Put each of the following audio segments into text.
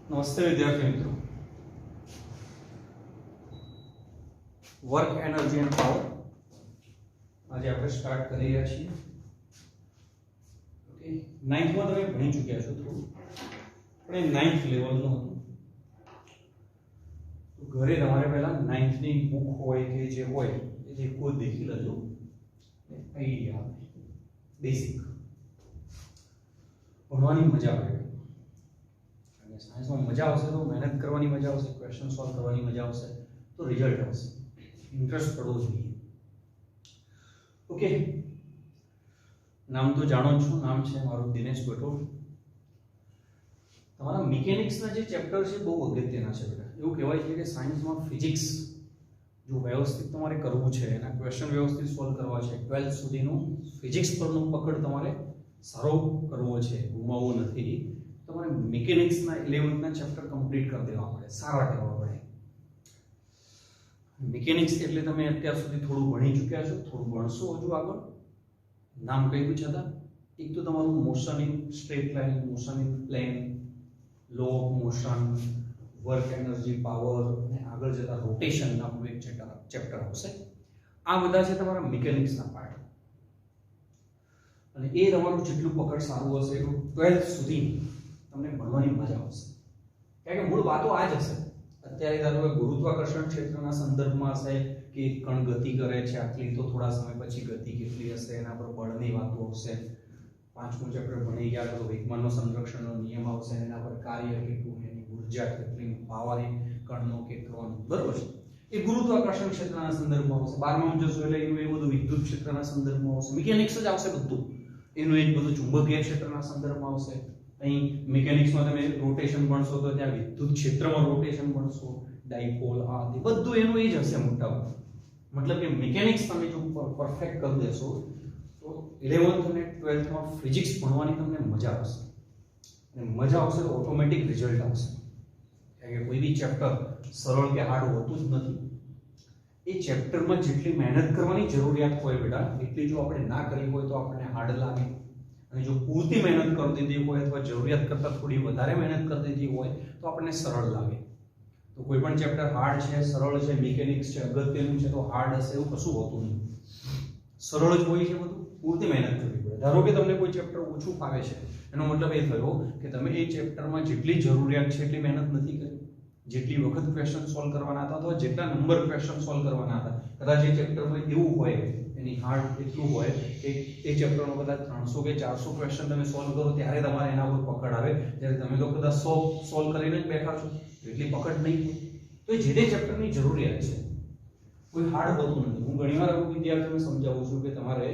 નમસ્તે વિદ્યાર્થી મિત્રો, વર્ક એનર્જી એન્ડ પાવર આજે આપણે સ્ટાર્ટ કરી રહ્યા છીએ. ઓકે, 9th માં તમે ભણી ચૂક્યા છો થોડું, પણ એ 9th લેવલનું હતું. તો ઘરે તમારે પહેલા 9th ની બુક હોય કે જે હોય એ એકવાર દેખી લેજો, આઈડિયા આવે, બેસિક ભણવાની મજા આવે. સાયન્સમાં મજા આવશે તો મહેનત કરવાની મજા આવશે, ક્વેશ્ચન સોલ્વ કરવાની મજા આવશે, તો રિઝલ્ટ આવશે. ઇન્ટરેસ્ટ પડવો જોઈએ. ઓકે, નામ તો જાણો છો, નામ છે મારું દિનેશ ગોટોડ. તમારા મિકેનિક્સના જે ચેપ્ટર છે બહુ અગત્યના છે બેટા. એવું કહેવાય છે કે સાયન્સમાં ફિઝિક્સ જો વ્યવસ્થિત તમારે કરવું છે, એના ક્વેશ્ચન વ્યવસ્થિત સોલ્વ કરવા છે, 12th સુધીનું ફિઝિક્સ પરનું પકડ તમારે સારો કરવો છે, ગુમાવવો નથી. તમારે મિકેનિક્સના 11thના ચેપ્ટર કમ્પ્લીટ કરી દેવા પડે, સારા કરવા પડે. મિકેનિક્સ એટલે તમે અત્યાર સુધી થોડું ભણી ચૂક્યા છો, થોડું ભણશો હજુ આગળ. નામ કહ્યું છતાં એક તો તમારું motion in straight line, motion in plane, law of motion, work energy, power, અને આગળ જતા રોટેશન નામનું એક ચેપ્ટર આવશે. આ બધા છે તમારા મિકેનિક્સના પાર્ટ. અને એ તમારું જેટલું પકડ સારું હશે એટલું 12th સુધી તમને ભણવાની મજા આવશે. કારણ કે મૂળ વાતો આ જ હશે. અત્યારે ધારો કે ગુરુત્વાકર્ષણ ક્ષેત્રના સંદર્ભમાં હશે કે કણ ગતિ કરે છે આટલી, તો થોડા સમય પછી ગતિ કેટલી હશે એના પર બળની વાતો આવશે. 5મું ચેપ્ટર ભણી ગયા તો વેગમાનનો સંરક્ષણનો નિયમ આવશે, એના પર કાર્ય કેટલું, એની ઉર્જા કેટલી, પાવર કણનો કેટલો, બરોબર છે. એ ગુરુત્વાકર્ષણ ક્ષેત્રના સંદર્ભમાં આવશે. 12મામાં જશો એટલે એનું એ બધું વિદ્યુત ક્ષેત્રના સંદર્ભમાં આવશે. મિકેનિક્સ જ આવશે બધું. એનું એક બધું ચુંબકીય ક્ષેત્રના સંદર્ભમાં આવશે. અહીં મિકેનિક્સમાં તમે રોટેશન ભણશો તો ત્યાં વિદ્યુત ક્ષેત્રમાં રોટેશન ભણશો, ડાયપોલ, આ બધું એનું એ જ હશે મોટા ભાગે. મતલબ કે મિકેનિક્સ તમે જો પરફેક્ટ કરી દેશો તો 11th અને 12thમાં ફિઝિક્સ ભણવાની તમને મજા આવશે. અને મજા આવશે તો ઓટોમેટિક રિઝલ્ટ આવશે. કારણ કે કોઈ બી ચેપ્ટર સરળ કે હાર્ડ હોતું જ નથી. એ ચેપ્ટરમાં જેટલી મહેનત કરવાની જરૂરિયાત હોય બેટા, એટલી જો આપણે ના કરી હોય તો આપણને હાર્ડ લાગે. અને જો પૂરતી મહેનત કરી દીધી હોય અથવા જરૂરિયાત કરતાં થોડી વધારે મહેનત કરી દીધી હોય તો આપણને સરળ લાગે. તો કોઈ પણ ચેપ્ટર હાર્ડ છે, સરળ છે, મિકેનિક્સ છે, અગત્યનું છે તો હાર્ડ હશે એવું કશું હોતું નહીં. સરળ જ હોય છે બધું, પૂરતી મહેનત કરવી પડે. ધારો કે તમને કોઈ ચેપ્ટર ઓછું ફાવે છે, એનો મતલબ એ થયો કે તમે એ ચેપ્ટરમાં જેટલી જરૂરિયાત છે એટલી મહેનત નથી કરી, જેટલી વખત ક્વેશ્ચન સોલ્વ કરવાના હતા અથવા જેટલા નંબર ક્વેશ્ચન સોલ્વ કરવાના હતા. કદાચ એ ચેપ્ટરમાં એવું હોય, એની હાર્ડ એટલું હોય કે એ ચેપ્ટરમાં કદાચ 300 કે 400 ક્વેશ્ચન તમે સોલ્વ કરો ત્યારે તમારે એના પર પકડ આવે, જ્યારે તમે તો કદાચ 100 સોલ્વ કરીને જ બેઠા છો, એટલી પકડ નહીં હોય. તો એ જે તે ચેપ્ટરની જરૂરિયાત છે, કોઈ હાર્ડ હોતું નથી. હું ઘણીવાર વિદ્યાર્થીઓને સમજાવું છું કે તમારે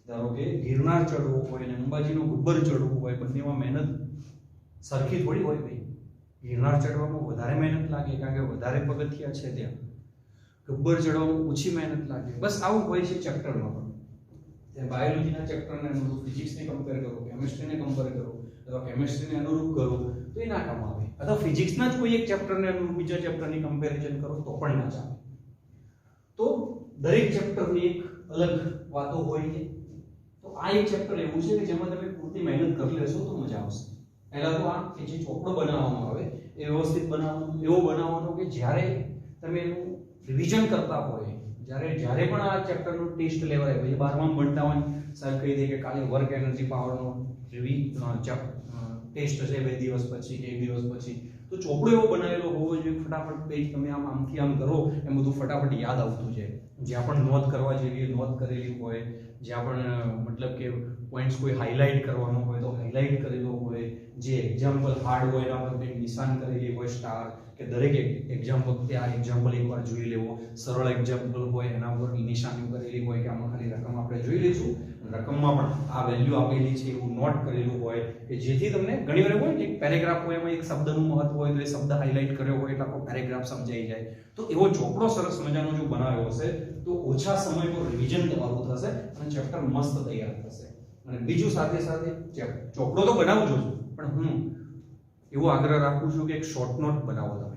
ધારો કે ગિરનાર ચડવું હોય અને અંબાજીનો ગબ્બર ચડવું હોય, બંનેમાં મહેનત સરખી થોડી હોય ભાઈ. ગિરનાર ચડવામાં વધારે મહેનત લાગે કારણ કે વધારે પગથિયા છે ત્યાં, ગબ્બર ચડવામાં ઓછી મહેનત લાગે. બસ આવું હોય છે ચેપ્ટરમાં પણ. ત્યાં બાયોલોજીના ચેપ્ટરને અનુરૂપ ફિઝિક્સને કમ્પેર કરો, કેમિસ્ટ્રીને કમ્પેર કરો, અથવા કેમિસ્ટ્રીને અનુરૂપ કરો તો એ ના કામ આવે. અથવા ફિઝિક્સના જ કોઈ એક ચેપ્ટરને અનુરૂપ બીજા ચેપ્ટરની કમ્પેરિઝન કરો તો પણ ના ચાલે. તો દરેક ચેપ્ટરની એક અલગ વાતો હોય છે. તો આ એક ચેપ્ટર એવું છે કે જેમાં તમે પૂરતી મહેનત કરી લેશો તો મજા આવશે. પહેલા તો આ કે જે ચોપડો બનાવવામાં આવે એ વ્યવસ્થિત બનાવવાનો, એવો બનાવવાનો કે જ્યારે તમે એનું રિવિઝન કરતા હોય, જ્યારે પણ આ ચેપ્ટરનું ટેસ્ટ લેવાય, ભાઈ 12માં ભણતા હોય સાહેબ કહી દે કે કાલે વર્ક એનર્જી પાવરનો ટેસ્ટ છે 2 દિવસ પછી કે 1 દિવસ પછી, તો ચોપડો એવો બનાવેલો હોવો જોઈએ ફટાફટ પેજ તમે આમથી આમ કરો એમ બધું ફટાફટ યાદ આવતું જાય. જ્યાં પણ નોંધ કરવા જેવી નોંધ કરેલી હોય, જ્યાં પણ મતલબ કે પોઈન્ટ્સ કોઈ હાઇલાઇટ કરવાનો હોય તો હાઇલાઇટ કરેલો હોય, જે એક્ઝામ્પલ હાર્ડ હોય એના પર કંઈક નિશાન કરેલી હોય સ્ટાર, કે દરેક એક્ઝામ વખતે આ એક્ઝામ્પલ એકવાર જોઈ લેવો. સરળ એક્ઝામ્પલ હોય એના ઉપર નિશાની કરેલી હોય કે આમાં ખાલી રકમ આપણે જોઈ લઈશું, રકમમાં પણ આ વેલ્યુ આપેલી છે એવું નોટ કરેલું હોય, કે જેથી તમને ઘણીવાર હોય ને એક પેરેગ્રાફ હોય એમાં એક શબ્દનું મહત્વ હોય તો એ શબ્દ હાઇલાઇટ કર્યો હોય એટલે આખો પેરેગ્રાફ સમજાઈ જાય. તો એવો ચોપડો સરસ મજાનો જો બનાવ્યો હશે તો ઓછા સમયમાં રિવિઝન તમારું થશે અને ચેપ્ટર મસ્ત તૈયાર થશે. અને બીજું સાથે સાથે ચોપડો તો બનાવજો જ, પણ હું એવો આગ્રહ રાખું છું કે એક શોર્ટ નોટ બનાવો તમે.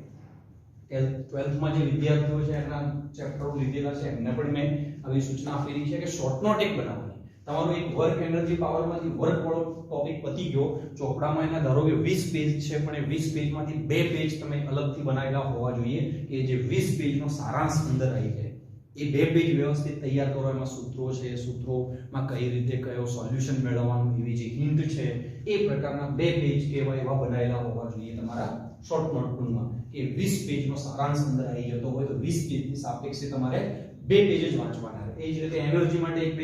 12thમાં જે વિદ્યાર્થીઓ છે એના ચેપ્ટરો લીધેલા છે એમને પણ મેં આવી સૂચના આપેલી છે કે શોર્ટ નોટ એક બનાવવાની. તમારો એક વર્ક એનર્જી પાવરમાંથી વર્ક વાળો ટોપિક પતી ગયો. ચોપડામાં એના ધારો કે 20 પેજ છે, પણ એ 20 પેજમાંથી 2 પેજ તમે અલગથી બનાવેલા હોવા જોઈએ કે જે 20 પેજનો સારાંશ અંદર આવી જાય. એ 2 પેજ વ્યવસ્થિત તૈયાર કરો. એમાં સૂત્રો છે, સૂત્રોમાં કઈ રીતે કયો સોલ્યુશન મેળવવાનું, એવી જે હિન્ટ છે, એ પ્રકારના 2 પેજ એવા બનાવેલા હોવા જોઈએ તમારા શોર્ટ નોટબુકમાં કે 20 પેજનો સારાંશ અંદર આવી જતો હોય તો 20 પેજની સાપેક્ષે તમારે 2 પેજ જ વાંચવાના. એ જ રીતે એનર્જી માટે એક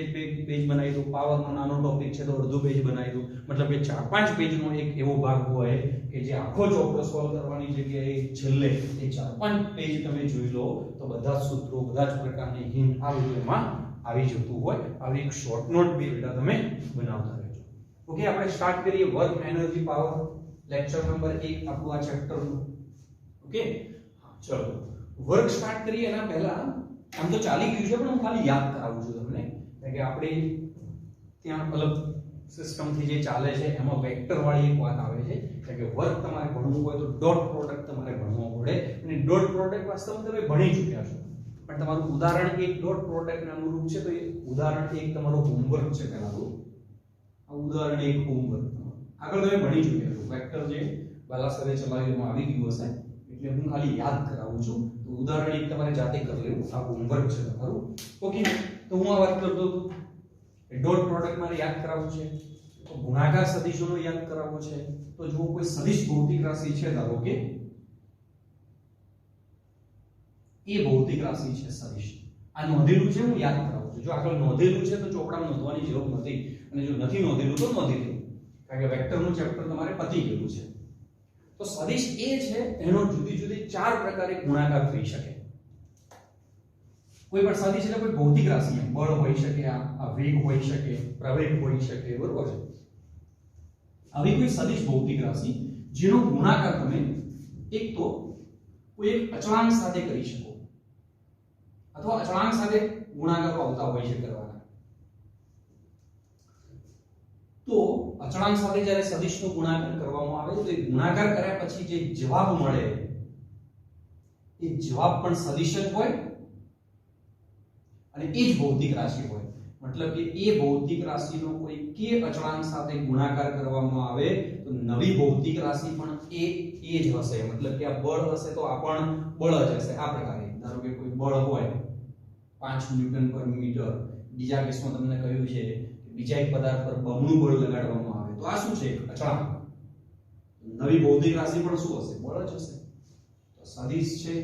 પેજ બનાવી દો, પાવરનો નાનો ટોપિક છે તો અડધો પેજ બનાવી દો. મતલબ કે 4-5 પેજનો એક એવો ભાગ હોય કે જે આખો ચોપડો સોલ્વ કરવાની જગ્યાએ છેલ્લે એ 4-5 પેજ તમે જોઈ લો તો બધા જ સૂત્રો, બધા જ પ્રકારની હિન્ટ આ વિડિયોમાં આવી જતું હોય. આવી એક શોર્ટ નોટ બી બેટા તમે બનાવતા રહેજો. ઓકે, આપણે સ્ટાર્ટ કરીએ work energy power lecture number 1 આપણું આ ચેપ્ટરનું. ઓકે, ચલો વર્ક સ્ટાર્ટ કરીએ એના પહેલા આમ તો ચાલી ગયું છે, પણ હું ખાલી યાદ કરાવું છું તમને કે આપણે ત્યાં અલગ સિસ્ટમથી જે ચાલે છે એમાં વેક્ટર વાળી એક વાત આવે છે કે વર્ક તમારે ભણવું હોય તો ડોટ પ્રોડક્ટ તમારે ભણવો પડે. અને ડોટ પ્રોડક્ટ વાસ્તવમાં તમે ભણી ચૂક્યા છો, પણ તમારું ઉદાહરણ એક ડોટ પ્રોડક્ટને અનુરૂપ છે તો એ ઉદાહરણ એક તમારો હોમવર્ક છે. પહેલાનું આ ઉદાહરણ એક હોમવર્ક આગળ તમે ભણી ચૂક્યા છો. વેક્ટર જે બાલાસરે ચલાવ્યું આવી ગયું હશે એટલે હું ખાલી યાદ કરાવું છું. તો ઉદાહરણ એક તમારે જાતે કરી લેવું. આ હોમવર્ક છે તમારું. ઓકે, તો હું આ વાત કરતો હતો ડોટ પ્રોડક્ટ મારે યાદ કરાવવું છે, તો ગુણાકાર સદિશોનો યાદ કરાવવો છે. તો જો કોઈ સદિશ ભૌતિક રાશિ છે, ધારો કે એ ભૌતિક રાશિ છે સદિશ, આ નોંધેલું છે, હું યાદ કરાવું છું. જો આગળ નોંધેલું છે તો ચોપડામાં નોંધવાની જરૂર નથી, અને જો નથી નોંધેલું તો નોંધી દેવું, કારણ કે વેક્ટરનું ચેપ્ટર તમારે પતી ગયું છે. તો સદિશ એ છે એનો જુદી જુદી 4 પ્રકારે ગુણાકાર થઈ શકે. કોઈ પણ સદિશ એટલે કોઈ ભૌતિક રાશિ, બળ હોઈ શકે, આ વેગ હોઈ શકે, પ્રવેગ હોઈ શકે, બરોબર છે. આવી કોઈ સદિશ ભૌતિક રાશિ જેનો ગુણાકાર તમે એક તો કોઈ એક અચળાંક સાથે કરી શકો, અથવા અચળાંક સાથે ગુણાકારો આવતા હોય છે કરવાના. તો અચળાંક સાથે જ્યારે સદિશનો ગુણાકાર કરવામાં આવે તો એ ગુણાકાર કર્યા પછી જે જવાબ મળે એ જવાબ પણ સદિશ જ હોય અને એ જ ભૌતિક રાશિ હોય. મતલબ કે એ ભૌતિક રાશિનો કોઈ કે અચળાંક સાથે ગુણાકાર કરવામાં આવે તો નવી ભૌતિક રાશિ પણ એ જ હશે. મતલબ કે આ બળ હશે તો આ પણ બળ જ હશે. આ પ્રકારે ધારો કે કોઈ બળ હોય 5 ન્યૂટન પર મીટર, બીજા કેસમાં તમને કહ્યું છે બીજા એક પદાર્થ પર બમણું બળ લગાડવામાં આવે તો આ શું છે? અચળાંક. નવી ભૌતિક રાશિ પણ શું હશે? બળ જ હશે. તો સદિશ છે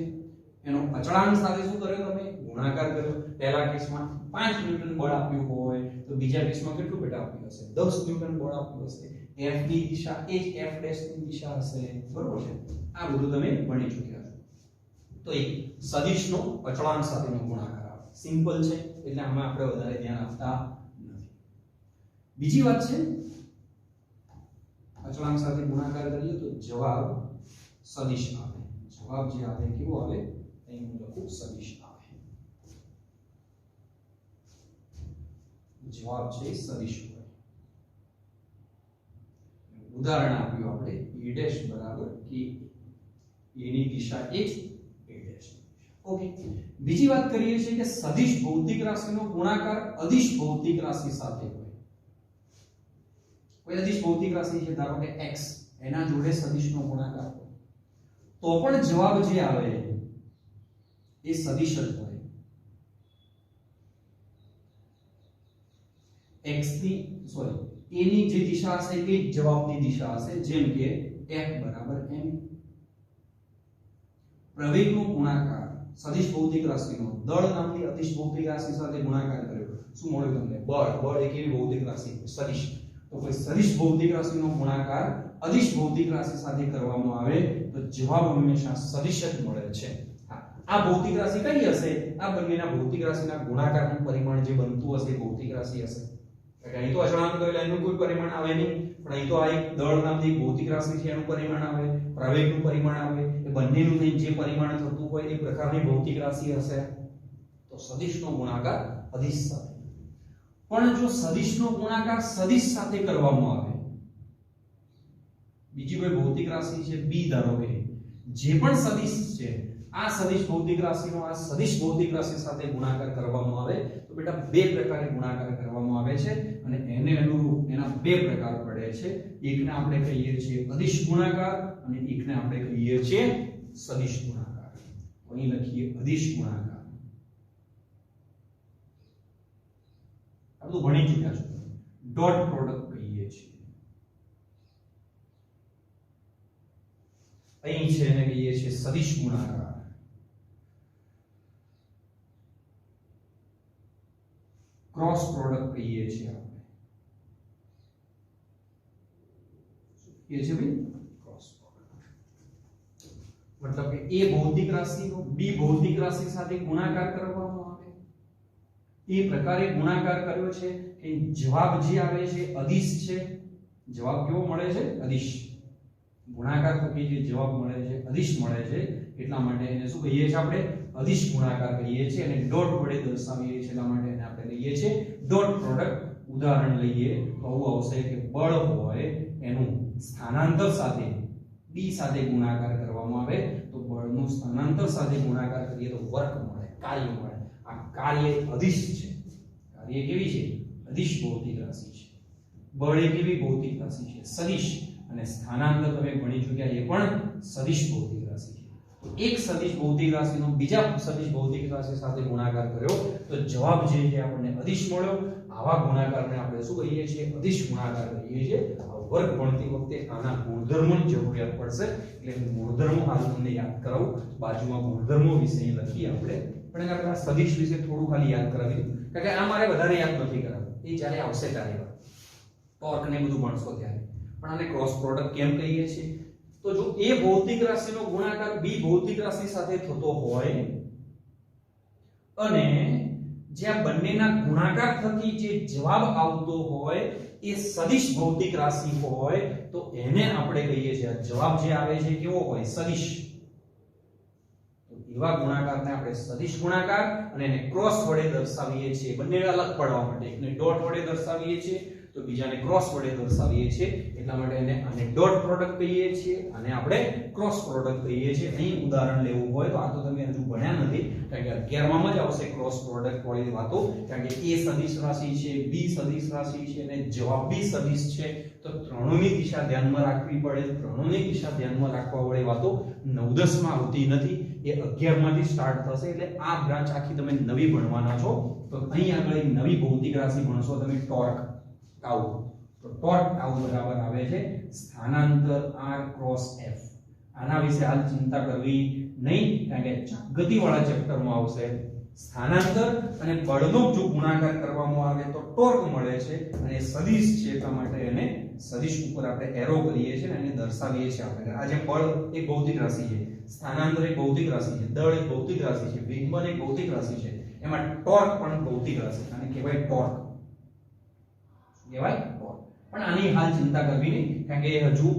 એનો અચળાંક સાથે શું કર્યો? તમે ગુણાકાર કર્યો. પહેલા કેસમાં 5 ન્યૂટન બળ આપ્યું હોય તો બીજા કેસમાં કેટલું બેટા આપ્યું હશે? 10 ન્યૂટન બળ આપ્યું હશે. F ની દિશા એ જ F ડેશ ની દિશા હશે, બરોબર છે. આ બધું તમે ભણી ચૂક્યા છો. તો એક સદિશનો અચળાંક સાથેનો ગુણાકાર આવે. સિમ્પલ છે એટલે આમાં આપણે વધારે ધ્યાન આપતા નથી. બીજી વાત છે અચળાંક સાથે ગુણાકાર કરીએ તો જવાબ સદિશ આવે. જવાબ જે આવે કેવો આવે? અહીં હું લખું સદિશ આવે. જવાબ છે સદિશ હોય. ઉદાહરણ આપ્યું આપણે e' બરાબર કે a ની દિશા એ જ a' ની દિશા. ઓકે, બીજી વાત કરીએ છીએ કે સદિશ ભૌતિક રાશિનો ગુણાકાર અદિશ ભૌતિક રાશિ સાથે હોય. કોઈ અદિશ ભૌતિક રાશિ છે ધારો કે x, એના જોડે સદિશનો ગુણાકાર હોય તો પણ જવાબ જે આવે એ સદિશ જ હોય. x ની સોરી a ની જે દિશા હશે એ જ જવાબની દિશા હશે. જેમ કે f બરાબર m. પ્રવેગનો ગુણાકાર સદિશ ભૌતિક રાશિનો દળ નામની અદિશ ભૌતિક રાશિ સાથે ગુણાકાર કર્યો. શું મળ્યું તમને? બળ. બળ એક એવી ભૌતિક રાશિ સદિશ. તો કોઈ સદિશ ભૌતિક રાશિનો ગુણાકાર અદિશ ભૌતિક રાશિ સાથે કરવામાં આવે તો જવાબ હંમેશા સદિશ જ મળે છે. આ ભૌતિક રાશિ કઈ હશે? આ બંનેના ભૌતિક રાશિના ગુણાકારનું પરિમાણ જે બનતું હશે ભૌતિક રાશિ હશે. અહીં તો અચળાંક તો એટલે એનું કોઈ પરિમાણ આવે નહીં, પણ અહીં તો આ એક દળ નામની ભૌતિક રાશિ છે એનું પરિમાણ આવે, પ્રવેગનું પરિમાણ આવે. એ બંનેનું થઈ જે પરિમાણ થતું હોય એ પ્રકારની ભૌતિક રાશિ હશે. તો સદિશનો ગુણાકાર અદિશ સાથે. પણ જો સદિશનો ગુણાકાર સદિશ સાથે કરવામાં આવે, બીજી કોઈ ભૌતિક રાશિ છે b ધારો કે, જે પણ સદિશ છે આ સદિશ ભૌતિક રાશિનો આ સદિશ ભૌતિક રાશિ સાથે ગુણાકાર કરવામાં આવે તો બેટા બે પ્રકારે ગુણાકાર કરવામાં આવે છે અને એને અનુરૂપ એના બે પ્રકાર પડે છે. એકને આપણે કહીએ છીએ અદિશ ગુણાકાર અને એકને આપણે કહીએ છીએ સદિશ ગુણાકાર. અહીં લખીએ અદિશ ગુણાકાર. આ બધું ભણી ચૂક્યા છો. ડોટ પ્રોડક્ટ કહીએ છીએ. અહીં છે એને કહીએ છીએ સદિશ ગુણાકાર. ક્રોસ પ્રોડક્ટ કહીએ છીએ આપણે. એ છે ભાઈ ક્રોસ પ્રોડક્ટ. મતલબ કે એ ભૌતિક રાશિનો બી ભૌતિક રાશિ સાથે ગુણાકાર કરવામાં આવે. એ પ્રકારે ગુણાકાર કર્યો છે કે જવાબ જે આવે છે અદિશ છે. જવાબ કેવો મળે છે? અદિશ. ગુણાકાર થકી જે જવાબ મળે છે અદિશ મળે છે. એટલા માટે એને શું કહીએ છીએ આપણે? અદિશ ગુણાકાર કહીએ છીએ અને ડોટ વડે દર્શાવીએ છીએ. એટલા માટે એને આપણે લઈએ છીએ ડોટ પ્રોડક્ટ. ઉદાહરણ લઈએ તો આવું આવશે કે બળ હોય એનું સ્થાનાંતર સાથે બી સાથે ગુણાકાર કરવામાં આવે તો બળનું સ્થાનાંતર સાથે ગુણાકાર કરીએ તો વર્ક મળે, કાર્ય મળે. આ કાર્ય અદિશ છે. કાર્ય કેવી છે? અદિશ ભૌતિક રાશિ છે. બળ એ કેવી ભૌતિક રાશિ છે? સદિશ. અને સ્થાનાંતર તમે ભણી ચૂક્યા એ પણ સદિશ ભૌતિક રાશિ છે. તો એક સદિશ ભૌતિક રાશિનો બીજા સદિશ ભૌતિક રાશિ સાથે ગુણાકાર કર્યો તો જવાબ જે છે આપણને અદિશ મળ્યો. આવા ગુણાકારને આપણે શું કહીએ છીએ? અદિશ ગુણાકાર કહીએ છીએ. વર્ગ ભણતી વખતે આના ગુણધર્મોની જરૂરિયાત પડશે એટલે ગુણધર્મો હાલ તમને યાદ કરાવું. બાજુમાં ગુણધર્મો વિશે લખી આપણે પણ આપણે આ સદિશ વિશે થોડું ખાલી યાદ કરાવી દઉં કારણ કે આ મારે વધારે યાદ નથી કરાવવું. એ જ્યારે આવશે ત્યારે ટોર્ક ને બધું ભણશો ત્યારે. પણ આને ક્રોસ પ્રોડક્ટ કેમ કહીએ છીએ? તો જો એ ભૌતિક રાશિનો ગુણાકાર બી ભૌતિક રાશિ સાથે થતો હોય અને જે આ બંનેના ગુણાકાર થકી જે જવાબ આવતો હોય એ સદિશ ભૌતિક રાશિ હોય તો એને આપણે કહીએ છીએ જવાબ જે આવે છે કેવો હોય? સદિશ. તો એવા ગુણાકારને આપણે સદિશ ગુણાકાર અને એને ક્રોસ વડે દર્શાવીએ છીએ. બંને અલગ પડવા માટે એકને ડોટ વડે દર્શાવીએ છીએ તો બીજાને ક્રોસ વડે દર્શાવીએ છીએ. એટલા માટે એને આને ડોટ પ્રોડક્ટ કહીએ છીએ અને આપણે ક્રોસ પ્રોડક્ટ કહીએ છીએ. અહીં ઉદાહરણ લેવું હોય તો આ તો તમે હજુ ભણ્યા નથી કારણ કે 11માં જ આવશે ક્રોસ પ્રોડક્ટ વાળી વાતો. કારણ કે એ સદિશ રાશિ છે, બી સદિશ રાશિ છે અને જવાબ બી સદિશ છે તો ત્રણોની દિશા ધ્યાનમાં રાખવી પડે. ત્રણોની દિશા ધ્યાનમાં રાખવા વાળી વાતો 9-10 માં આવતી નથી. એ 11 માંથી સ્ટાર્ટ થશે. એટલે આ બ્રાન્ચ આખી તમે નવી ભણવાના છો. તો અહીં આગળ એક નવી ભૌતિક રાશિ ભણશો તમે ટોર્ક ટાઉ. તો ટોર્ક ટાઉ બરાબર આવે છે સ્થાનાંતર r ક્રોસ f. આના વિશે હાલ ચિંતા કરવી નહીં કારણ કે ગતિવાળા ચેપ્ટરમાં આવશે. સ્થાનાંતર અને બળનો જો ગુણાકાર કરવામાં આવે તો ટોર્ક મળે છે અને સદિશ છે એટલા માટે એને સદિશ ઉપર આપણે એરો કરીએ છીએ અને એને દર્શાવીએ છીએ આપણે. આ જે બળ એક ભૌતિક રાશિ છે, સ્થાનાંતર એક ભૌતિક રાશિ છે, દળ એક ભૌતિક રાશિ છે, વેગમાન એક ભૌતિક રાશિ છે. એમાં ટોર્ક પણ ભૌતિક રાશિ આને કહેવાય ટોર્ક. કહેવાય ટોર્ક. પણ આની હાલ ચિંતા કરવી નહીં કારણ કે હજુ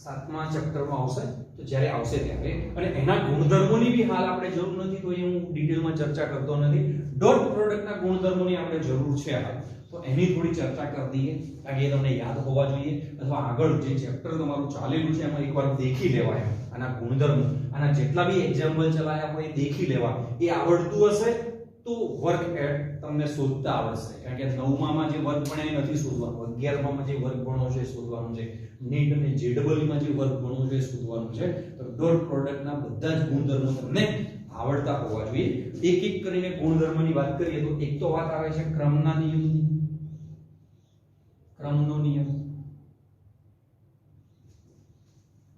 7મા ચેપ્ટરમાં આવશે તો જ્યારે આવશે ત્યારે. અને એના ગુણધર્મોની બી હાલ આપણે જરૂર નથી તો એ હું ડિટેલમાં ચર્ચા કરતો નથી. ડોટ પ્રોડક્ટના ગુણધર્મોની આપણે જરૂર છે હાલ તો એની થોડી ચર્ચા કરી દઈએ કારણ કે એ તમને યાદ હોવા જોઈએ અથવા આગળ જે ચેપ્ટર તમારું ચાલેલું છે એમાં એકવાર દેખી લેવાય આના ગુણધર્મો. આના જેટલા બી એક્ઝામ્પલ ચલાયા હોય એ દેખી લેવા. એ આવડતું હશે તો વર્ક તમને શોધતા આવડશે કારણ કે 9માં જે વર્ક ભણે નથી શોધવાનું, 11માં જે વર્ક ભણો છે શોધવાનું છે, નીટ અને જેડબલ માં જે વર્ક ભણો છે શોધવાનું છે. તો ડોટ પ્રોડક્ટના બધા જ ગુણધર્મો તમને આવડતા હોવા જોઈએ. એક એક કરીને ગુણધર્મની વાત કરીએ તો એક તો વાત આવે છે ક્રમના નિયમની. ક્રમનો નિયમ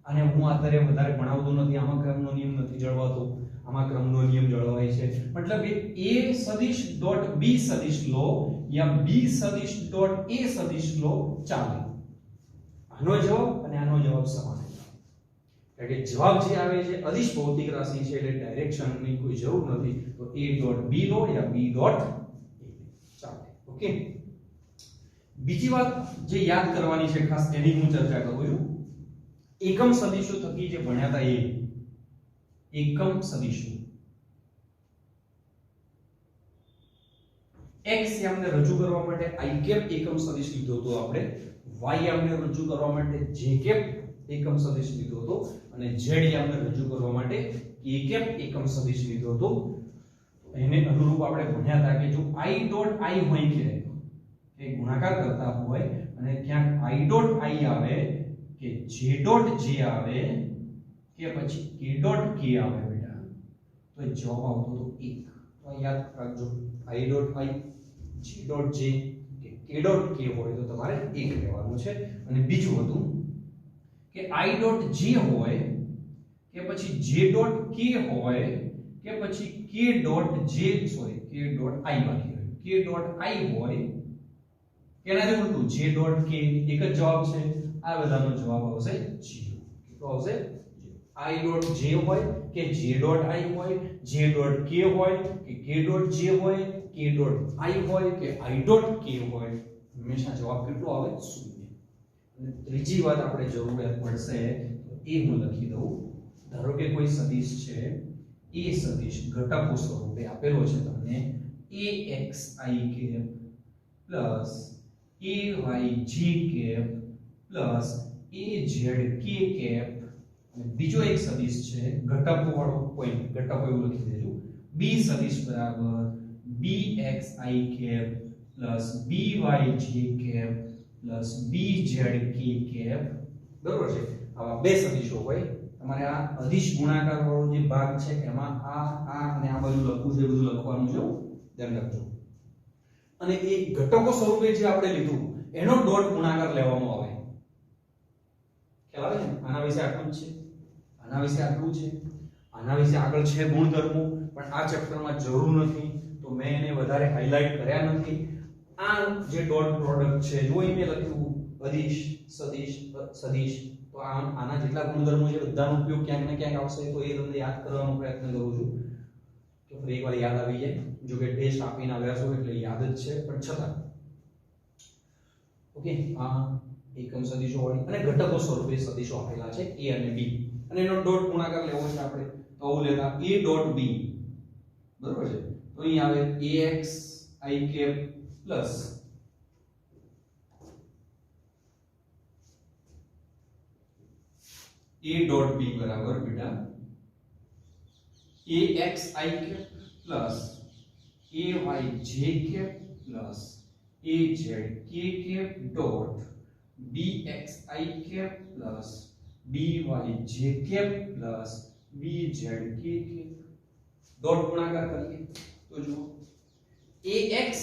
અને હું અત્યારે વધારે ભણાવતો નથી. આમાં ક્રમનો નિયમ નથી જળવાતો, આમાં ક્રમનો નિયમ જળવાય છે. મતલબ કે a સદિશ ડોટ b સદિશ લો યા b સદિશ ડોટ a સદિશ લો ચાલે. આનો જવાબ અને આનો જવાબ સમાન છે. એટલે કે જવાબ જે આવે છે અદિશ ભૌતિક રાશિ છે એટલે ડાયરેક્શનની કોઈ જરૂર નથી તો a ડોટ b લો યા b ડોટ a ચાલે. ઓકે. બીજી વાત જે યાદ કરવાની છે ખાસ એની હું ચર્ચા કરું છું. એકમ સદિશો થકી જે ભણ્યા હતા એ એકમ સદિશો x અમને રજૂ કરવા માટે i કેપ એકમ સદિશ લીધો તો આપણે, y અમને રજૂ કરવા માટે j કેપ એકમ સદિશ લીધો હતો અને z આપણે રજૂ કરવા માટે k કેપ એકમ સદિશ લીધો હતો. એને અનુરૂપ આપણે ભણ્યા હતા કે જો i ડોટ i હોય કે ગુણાકાર કરતા હોય અને ક્યાંક i ડોટ i આવે કે j ડોટ j આવે કે પછી k ડોટ k આવે બેટા તો જવાબ આવતો તો 1. તો યાદ રાખજો i dot i j dot j કે k ડોટ k હોય તો તમારે 1 લેવાનું છે. અને બીજું હતું કે i ડોટ j હોય કે પછી j ડોટ k હોય કે પછી k dot j sorry k dot i બાકી રહ્યું k ડોટ i હોય કેનાથી ઉલટું j ડોટ k એક જ જવાબ છે. આ બધાનો જવાબ આવશે 0. કેટલો આવશે 0. i ડોટ j હોય કે j ડોટ i હોય j ડોટ k હોય કે k ડોટ j હોય k ડોટ i હોય કે i ડોટ k હોય હંમેશા જવાબ કેટલો આવે 0. અને ત્રીજી વાત આપણે જરૂરિયાત પડશે તો એ હું લખી દઉં. ધારો કે કોઈ સદિશ છે એ સદિશ ઘટકો સ્વરૂપે આપેલો છે તમને axi cap plus ayj cap plus azk cap અને બીજો એક સદિશ છે ઘટકો વાળો પોઈન્ટ ઘટકો એવું લખી દેજો b સદિશ બરાબર bxi cap plus byj cap plus bzk cap બરોબર છે. આવા બે સદિશો હોય તમારે આ અધિશ ગુણાકાર વાળો જે ભાગ છે એમાં આ અને આ બધું લખવું છે બધું લખવાનું છે ધ્યાન રાખજો. અને એ ઘટકો સ્વરૂપે જે આપણે લીધું એનો ડોટ ગુણાકાર લેવાનો આવે. ખ્યાલ આવે ને? આના વિશે આટલું જ છે, આના વિશે આટલું છે, આના વિશે આગળ છે ગુણધર્મો પણ આ ચેપ્ટરમાં જરૂર નથી તો મેં એને વધારે હાઇલાઇટ કર્યા નથી. આ જે ડોટ પ્રોડક્ટ છે જો અહીં મેં લખ્યું અધિશ સદિશ સદિશ તો આના જેટલા ગુણધર્મો છે બધાનો ઉપયોગ ક્યાંક ને ક્યાંક આવશે તો એ તમને યાદ કરવાનો પ્રયત્ન કરું છું તો ફરી એકવાર યાદ આવી જાય. જો કે ટેસ્ટ આપીને આવ્યા છો એટલે યાદ જ છે પણ છતાં ઓકે. આ એકમ સદિશો વાળી અને ઘટકો સ્વરૂપે સદિશો આપેલા છે a અને b અને એનો ડોટ ગુણાકાર લેવો છે આપણે તો આવું લેતા a ડોટ b બરોબર છે. તો અહીં આવે ax i cap plus a dot b બરાબર બેટા ax i cap plus ayj cap plus azk cap dot bxi cap plus byj cap plus bzk cap dot ગુણાકાર કરીએ તો જુઓ ax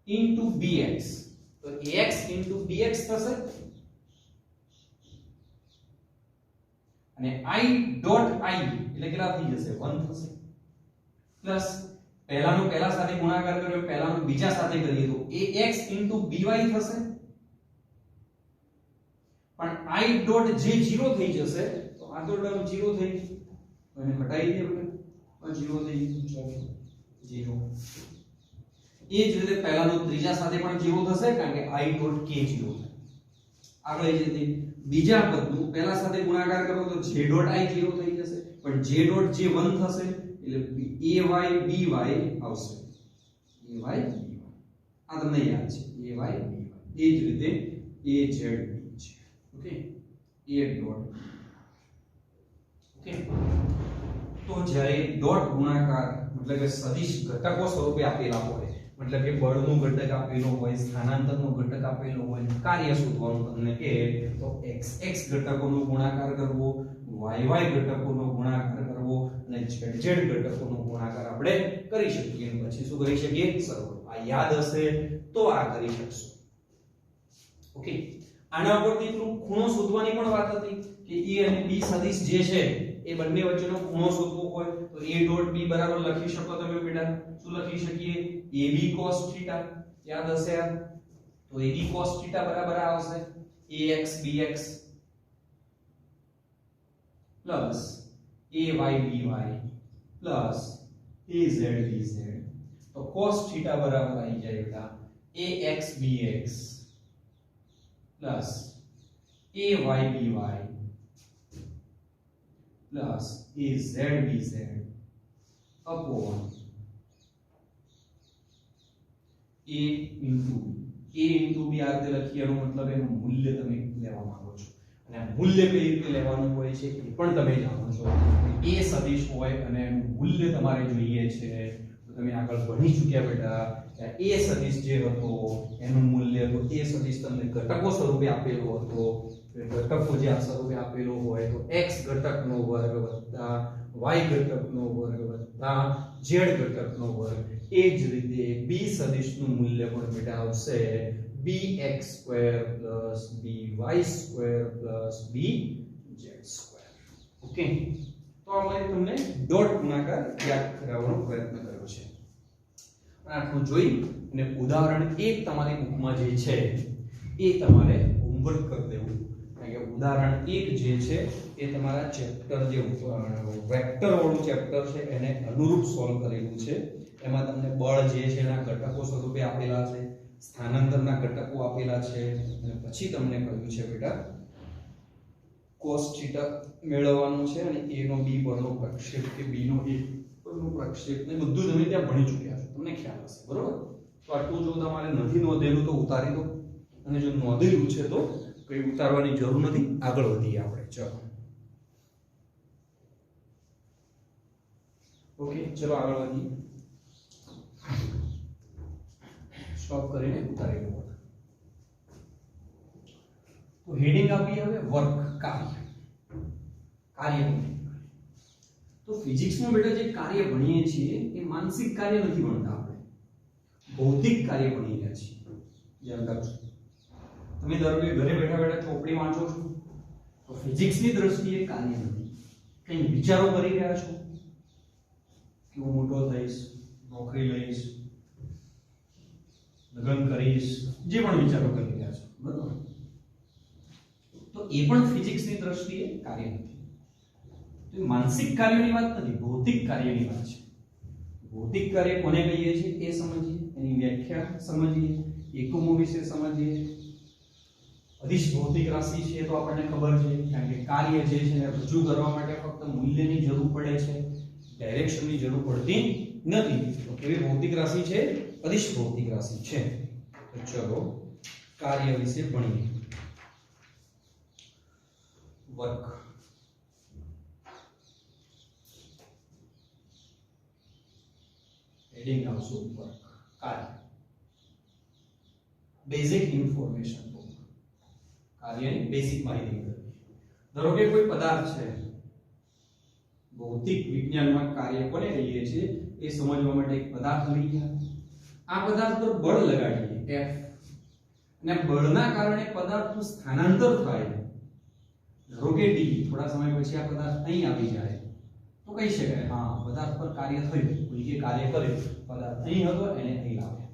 into bx તો ax into bx થશે અને i dot i એટલે કેટલા થઈ જશે 1 થશે પ્લસ પહેલાનો પહેલા સાથે ગુણાકાર કર્યો પહેલાનો બીજા સાથે કરીએ તો ax into by થશે પણ i ડોટ જે 0 થઈ જશે તો આ તો ટર્મ 0 થઈ ગઈ તો એને ઘટાડી દઈએ આપણે તો 0 થઈ ગયું 0. એ જ રીતે પહેલાનો ત્રીજા સાથે પણ 0 થશે કારણ કે i ડોટ k 0 થાય. આગળ એ જ રીતે બીજા પદનું પહેલા સાથે ગુણાકાર કરો તો j ડોટ i 0 થઈ જશે પણ j ડોટ j 1 થશે એટલે ay by આવશે ay by આ તમને યાદ છે ay by એ જ રીતે az b છે ઓકે a ડોટ ઓકે. તો જ્યારે ડોટ ગુણાકાર મતલબ કે સદિશ ઘટકો સ્વરૂપે આપેલા હોય મતલબ કે બળનો ઘટક આપેલો હોય સ્થાનાંતરનો ઘટક આપેલો હોય કાર્ય શોધવાનું તમને કે તો x x ઘટકોનો ગુણાકાર કરવો y y ઘટકોનો ગુણાકાર કરવો અને z z ઘટકોનો ગુણાકાર આપણે કરી શકીએ અને પછી શું કરી શકીએ સરવાળો. આ યાદ હશે તો આ કરી શકશો ઓકે. આના ઉપરથી ખૂણો શોધવાની પણ વાત હતી કે a અને b સદિશ જે છે એ બંને વચ્ચેનો ખૂણો શોધવો હોય તો a ડોટ b બરાબર લખી શકો તમે બેટા શું લખી શકીએ ab cos θ યાદ હશે આ તો ab cos θ બરાબર આવશે ax bx plus ay by plus az bz તો cos θ બરાબર આવી જાય બેટા ax bx plus ay by plus az bz upon a into b આ રીતે લખીએ એનો મતલબ એનું મૂલ્ય તમે લેવા માંગો છો અને આ મૂલ્ય કઈ રીતે લેવાનું હોય છે એ પણ તમે જાણો છો. એ સદિશ હોય અને એનું મૂલ્ય તમારે જોઈએ છે તો તમે આગળ ભણી ચૂક્યા બેટા કે એ સદિશ જે હતો એનું મૂલ્ય તો એ સદિશ તમને ઘટકો સ્વરૂપે આપેલો હતો. ઘટકો જે આ સ્વરૂપે આપેલો હોય તો x ઘટકનો વર્ગ વત્તા y ઘટકનો વર્ગ વત્તા z ઘટકનો વર્ગ. એ જ રીતે b સદિશનું મૂલ્ય પણ બેટા આવશે bx² + by² + bz². ઓકે, તો આપણે તમને ડોટ ગુણાકાર યાદ કરાવવાનો પ્રયત્ન કર્યો છે. આટલું જોઈ અને ઉદાહરણ 1 તમારી બુકમાં જે છે એ તમારે હોમવર્ક કરી દેવું. કારણ કે ઉદાહરણ 1 જે છે એ તમારા ચેપ્ટર જે વેક્ટર વાળું ચેપ્ટર છે એને અનુરૂપ સોલ્વ કરેલું છે. એમાં તમને બળ જે છે એના ઘટકો સ્વરૂપે આપેલા છે, સ્થાનાંતરના ઘટકો આપેલા છે અને પછી તમને કહ્યું છે બેટા cos θ મેળવવાનું છે અને a નો b પરનો પ્રક્ષેપ કે b નો a પરનો પ્રક્ષેપ ને બધું તમે ત્યાં ભણી ચૂક્યા છો, તમને ખ્યાલ હશે, બરોબર? તો આટલું જો તમારે નથી નોંધેલું તો ઉતારી દો અને જો નોંધેલું છે તો કઈ ઉતારવાની જરૂર નથી. આગળ વધીએ આપણે. ચલો ઓકે, ચલો આગળ વધીએ. સ્ટોપ કરીને ઉતારી દો. તો હેડિંગ આપી હવે વર્ક, કાર્ય. તો ફિઝિક્સમાં બેટા જે કાર્ય ભણીએ છીએ એ માનસિક કાર્ય નથી ભણતા, આપણે ભૌતિક કાર્ય ભણી રહ્યા છીએ. ધ્યાન રાખજો. તમે દરરોજ ઘરે બેઠા બેઠા ચોપડી વાંચો છો તો ફિઝિક્સની દ્રષ્ટિએ કાર્ય નથી. કંઈ વિચારો કરી રહ્યા છો કે હું મોટો થઈશ, નોકરી લઈશ, લગ્ન કરીશ, જે પણ વિચારો કરી રહ્યા છો, બરાબર? તો એ પણ ફિઝિક્સની દ્રષ્ટિએ કાર્ય નથી. તો માનસિક કાર્યની વાત નથી, ભૌતિક કાર્યની વાત છે. ભૌતિક કાર્ય કોને કહીએ છીએ એ સમજીએ, એની વ્યાખ્યા સમજીએ, એકમો વિશે સમજીએ. અદિશ ભૌતિક રાશિ છે તો આપણને ખબર છે, કારણ કે કાર્ય જે છે એને રજૂ કરવા માટે ફક્ત મૂલ્યની જરૂર પડે છે, ડાયરેક્શનની જરૂર પડતી નથી. તો કેવી ભૌતિક રાશિ છે? અદિશ ભૌતિક રાશિ છે. તો ચલો કાર્ય વિશે ભણીએ. વર્ક, હેડિંગ આવશે વર્ક, કાર્ય. બેઝિક ઇન્ફોર્મેશન, કાર્યની બેઝિક માહિતી મેળવવી. ધારો કે કોઈ પદાર્થ છે, ભૌતિક વિજ્ઞાનમાં કાર્ય કોને કહીએ છીએ એ સમજવા માટે એક પદાર્થ લઈએ. આ પદાર્થ પર બળ લગાડીએ F અને બળના કારણે પદાર્થનું સ્થાનાંતર થાય. ધારો કે D, થોડા સમય પછી આ પદાર્થ અહીં આવી જાય તો કહી શકાય હા પદાર્થ પર કાર્ય થયું, કોઈએ કાર્ય કર્યું, પદાર્થ અહીં હતો એને અહીં લાવ્યા.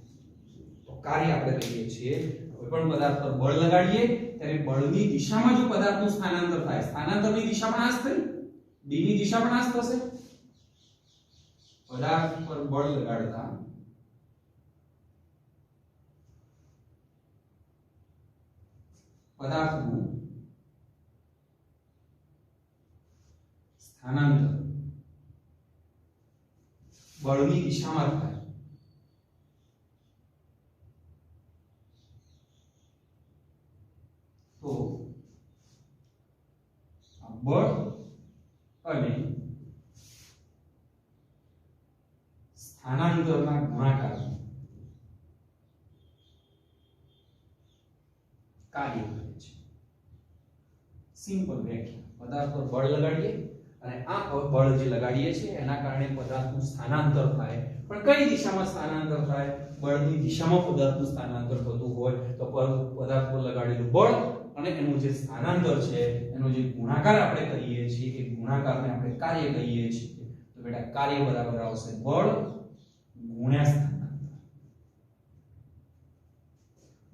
તો કાર્ય આપણે કહીએ છીએ. કોઈ પણ પદાર્થ પર બળ લગાડીએ ત્યારે બળની દિશામાં જો પદાર્થનું સ્થાનાંતર થાય, સ્થાનાંતરની દિશા પણ આ જ થઈ, D ની દિશા પણ આ જ થશે. પદાર્થ પર બળ લગાડતા પદાર્થનું સ્થાનાંતર બળની દિશામાં થાય. તો બળ અને સ્થાનાંતરના ગુણાકાર કાર્ય કરે છે. સિમ્પલ વ્યાખ્યા. પદાર્થ પર બળ લગાડીએ અને આ બળ જે લગાડીએ છીએ એના કારણે પદાર્થનું સ્થાનાંતર થાય. પણ કઈ દિશામાં સ્થાનાંતર થાય? બળની દિશામાં પદાર્થનું સ્થાનાંતર થતું હોય તો પદાર્થ પર લગાડેલું બળ અને એનું જે સ્થાનાંતર છે એનો જે ગુણાકાર આપણે કરીએ છીએ એ ગુણાકારને આપણે કાર્ય કહીએ છીએ. તો બેટા કાર્ય બરાબર આવશે બળ ગુણ્યા સ્થાનાંતર.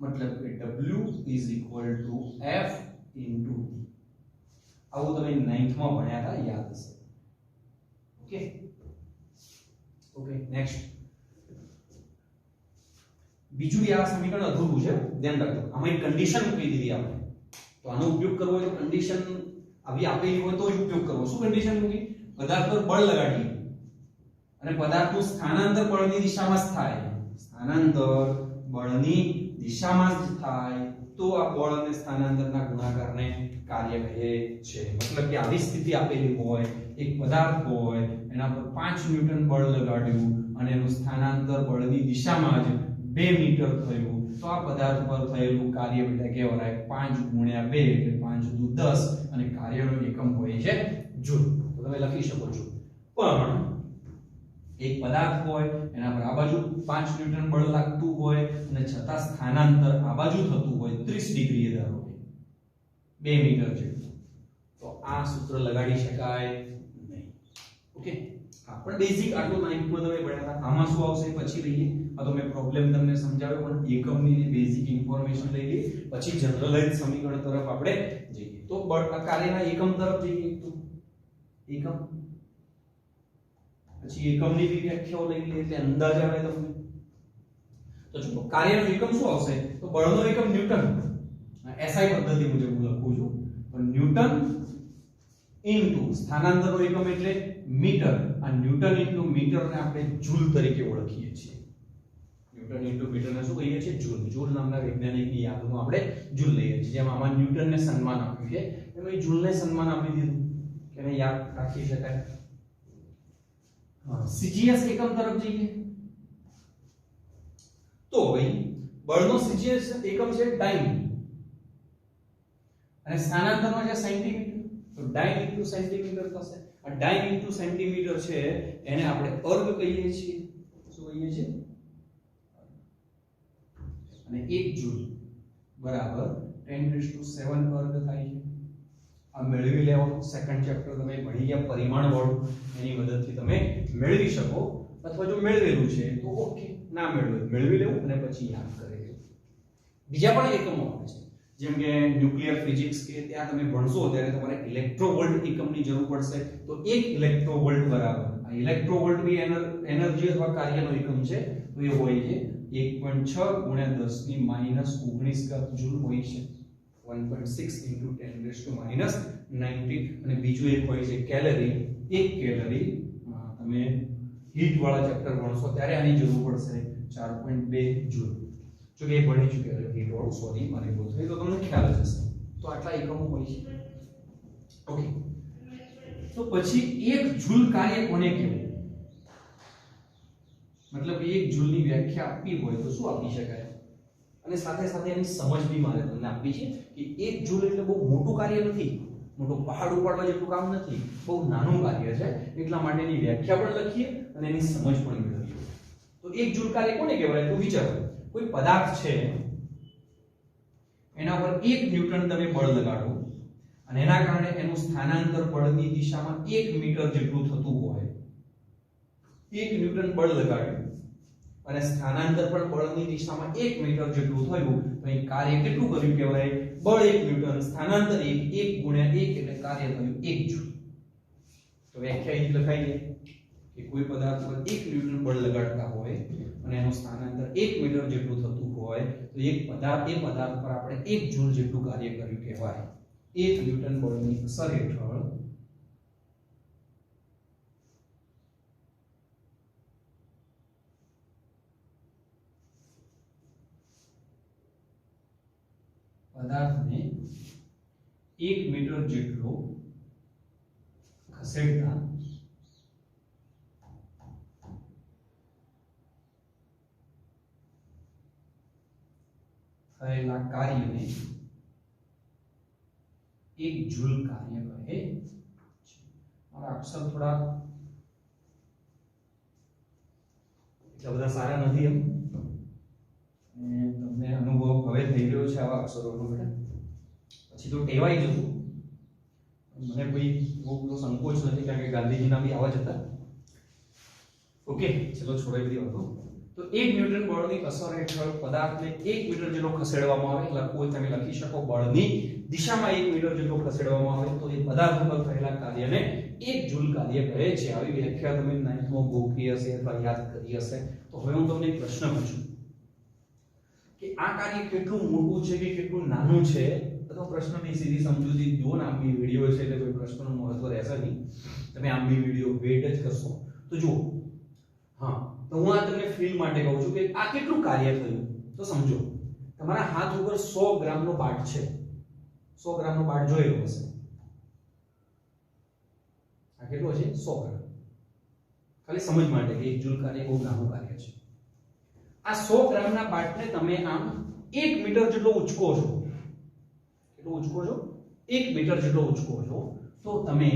મતલબ કે W is equal to F into D. આવું તમે 9th માં ભણ્યા હતા, યાદ હશે. Okay okay, next. બીજું આ સમીકરણ અધૂરું છે, ધ્યાન રાખજો. આમાં એક કન્ડિશન મૂકી દીધી આપણે. તો આનો ઉપયોગ કરવો હોય તો કન્ડિશન આવી આપેલી હોય તો ઉપયોગ કરવો. શું કન્ડિશન મૂકી? પદાર્થ પર બળ લગાડીએ અને પદાર્થનું સ્થાનાંતર બળની દિશામાં જ થાય. સ્થાનાંતર બળની દિશામાં જ થાય તો તો આ બળ અને સ્થાનાંતરના ગુણાકારને કાર્ય કહે છે. મતલબ કે આવી સ્થિતિ આપેલી હોય, એક પદાર્થ હોય, એના પર 5 ન્યૂટન બળ લગાડ્યું અને એનું સ્થાનાંતર બળની દિશામાં જ 2 મીટર થયું, તો આ પદાર્થ પર થયેલું કાર્ય બેટા કહેવાય 5 ગુણ્યા 2 એટલે 5 દુ 10 અને કાર્યનો એકમ હોય છે જૂલ. તો તમે લખી શકો છો. પણ એક પદાર્થ હોય, એના પર આ બાજુ 5 ન્યૂટન બળ લાગતું હોય અને છતાં સ્થાનાંતર આ બાજુ થતું હોય 30 ડિગ્રીએ ધારો કે 2 મીટર જેટલું, તો આ સૂત્ર લગાડી શકાય નહીં. ઓકે, હા, પણ બેઝિક આટલું 9th માં તમે ભણ્યા હતા. આમાં શું આવશે પછી લઈએ. આ તો મેં પ્રોબ્લેમ તમને સમજાવ્યો, પણ એકમની બેઝિક ઇન્ફોર્મેશન લઈ લઈએ, પછી જનરલાઇઝ સમીકરણ તરફ આપણે જઈએ. તો બળ કાર્યના એકમ તરફ જઈએ. તો એકમ, પછી એકમની બી વ્યાખ્યાઓ લઈ લઈએ એટલે અંદાજ આવે તમને. તો જો કાર્યનો એકમ શું આવશે? તો બળનો એકમ ન્યૂટન. એસઆઈ પદ્ધતિ મુજબ હું લખું છું. તો ન્યૂટન ઇન્ટુ સ્થાનાંતરનો એકમ એટલે મીટર. આ ન્યૂટન ઇન્ટુ મીટરને આપણે જૂલ તરીકે ઓળખીએ છીએ. ન્યૂટન ઇન્ટુ મીટરને શું કહીએ છીએ? જૂલ. જૂલ નામના વૈજ્ઞાનિકની યાદમાં આપણે જૂલ લઈએ છીએ. જેમ આમાં ન્યૂટનને સન્માન આપ્યું છે, એમ અહીં જૂલને સન્માન આપી દીધું કે એને યાદ રાખી શકાય. સીજીએસ એકમ તરફ જઈએ. તો ભાઈ બળનો સીજીએસ એકમ છે ડાઇન અને સ્થાનાંતરનો છે સેન્ટીમીટર. તો ડાઇન ઇન્ટુ સેન્ટીમીટર થશે. આ ડાઇન ઇન્ટુ સેન્ટીમીટર છે એને આપણે અર્ગ કહીએ છીએ. શું કહીએ છીએ? અને 1 જૂલ બરાબર 10⁻⁷ અર્ગ થાય છે. આ મેળવી લેવાનું. સેકન્ડ ચેપ્ટર તમે ભણી ગયા પરિમાણ વાળું, એની મદદથી તમે મેળવી શકો. અથવા જો મેળવેલું છે તો ઓકે, ના મેળવી લેવું અને પછી યાદ કરી લેવું. બીજા પણ એકમો આવે છે, જેમ કે ન્યુક્લિયર ફિઝિક્સ કે ત્યાં તમે ભણશો ત્યારે તમારે ઇલેક્ટ્રોવોલ્ટ એકમની જરૂર પડશે. તો 1 ઇલેક્ટ્રોવોલ્ટ બરાબર, આ ઇલેક્ટ્રોવોલ્ટ બી એનર્જી અથવા કાર્યનો એકમ છે. તો એ હોય છે 1.6 ગુણ્યા 10⁻⁹ જૂલ હોય છે. 1.6 into 10⁻⁹ અને બીજું એક હોય છે કેલરી. 1 કેલરી તમે હીટ વાળા ચેપ્ટર ભણશો ત્યારે આની જરૂર પડશે 4.2 જૂલ. જો કે એ ભણી ચૂક્યા છો હીટ વાળું, સોરી મારી ભૂલ થઈ, તો તમને ખ્યાલ જ હશે. તો આટલા એકમો હોય છે. ઓકે, તો પછી 1 જૂલ કાર્ય કોને કહેવાય? મતલબ 1 જૂલની વ્યાખ્યા આપવી હોય તો શું આપી શકાય? અને સાથે સાથે એની સમજ બી મારે તમને આપવી છે કે 1 જૂલ એટલે બહુ મોટું કાર્ય નથી, મોટો પહાડ ઉપાડવા જેટલું કામ નથી, બહુ નાનું કાર્ય છે. એટલા માટે એની વ્યાખ્યા પણ લખીએ અને એની સમજ પણ મેળવીએ. તો 1 જૂલ કાર્ય કોને કહેવાય? તો વિચારો, કોઈ પદાર્થ છે, એના પર 1 ન્યૂટન તમે બળ લગાડો અને એના કારણે એનું સ્થાનાંતર બળની દિશામાં 1 મીટર જેટલું થતું હોય. 1 ન્યૂટન બળ લગાડ્યું અને સ્થાનાંતર પણ બળની દિશામાં 1 મીટર જેટલું થયું, તો એ કાર્ય કેટલું કર્યું કહેવાય? બળ 1 ન્યૂટન, સ્થાનાંતર 1 ગુણ્યા 1 એટલે કાર્ય થયું 1 જૂલ. તો વ્યાખ્યા અહીં લખાઈ જાય કે કોઈ પદાર્થ પર 1 ન્યૂટન બળ લગાડતા હોય અને એનું સ્થાનાંતર 1 મીટર જેટલું થતું હોય, તો એ પદાર્થ પર આપણે 1 જૂલ જેટલું કાર્ય કર્યું કહેવાય. 1 ન્યૂટન બળની અસર હેઠળ પદાર્થને 1 મીટર જેટલો ખસેડતા થયેલા કાર્યને 1 જૂલ કાર્ય કહે છે. મારા અક્ષર થોડા એટલા બધા સારા નથી એમ, અને તમને અનુભવ હવે થઈ ગયો છે આવા અક્ષરોનો બેટા. પછી તો ટેવાઈ જશું. મને કોઈ બહુ સંકોચ નથી, કારણ કે ગાંધીજીના બી આવા જ હતા. ઓકે, ચલો છોડાઈ બધી વાતો. તો 1 ન્યૂટન બળની અસર હેઠળ પદાર્થને 1 મીટર જેટલો ખસેડવામાં આવે. લખવું તમે લખી શકો, બળની દિશામાં 1 મીટર જેટલો ખસેડવામાં આવે તો એ પદાર્થ પર થયેલા કાર્યને 1 જૂલ કાર્ય કહે છે. આવી વ્યાખ્યા તમે 9th માં ગોખી હશે અથવા યાદ કરી હશે. તો હવે હું તમને એક પ્રશ્ન પૂછું કે આ કાર્ય કેટલું મોટું છે કે કેટલું નાનું છે? તો પ્રશ્નની સીધી સમજૂતી દો ને. આંબી વિડિયો છે એટલે કોઈ પ્રશ્નનું મહત્વ રહેશે નહીં. તમે આંબી વિડિયો વેટ જ કરશો. તો જુઓ, હા, તો હું આ તમને ફીલ માટે કહું છું કે આ કેટલું કાર્ય થયું. તો સમજો, તમારા હાથ ઉપર 100 ગ્રામનો બાટ છે, 100 ગ્રામનો બાટ જોયેલો હશે, આ કેટલો છે 100 ગ્રામ, ખાલી સમજ માટે કે 1 જૂલ કાર્ય બહુ નાનું કાર્ય છે. આ 100 ગ્રામના બાટને તમે આમ 1 મીટર જેટલો ઉચકો છો, કેટલો ઉચકો છો 1 મીટર જેટલો ઉચકો છો, તો તમે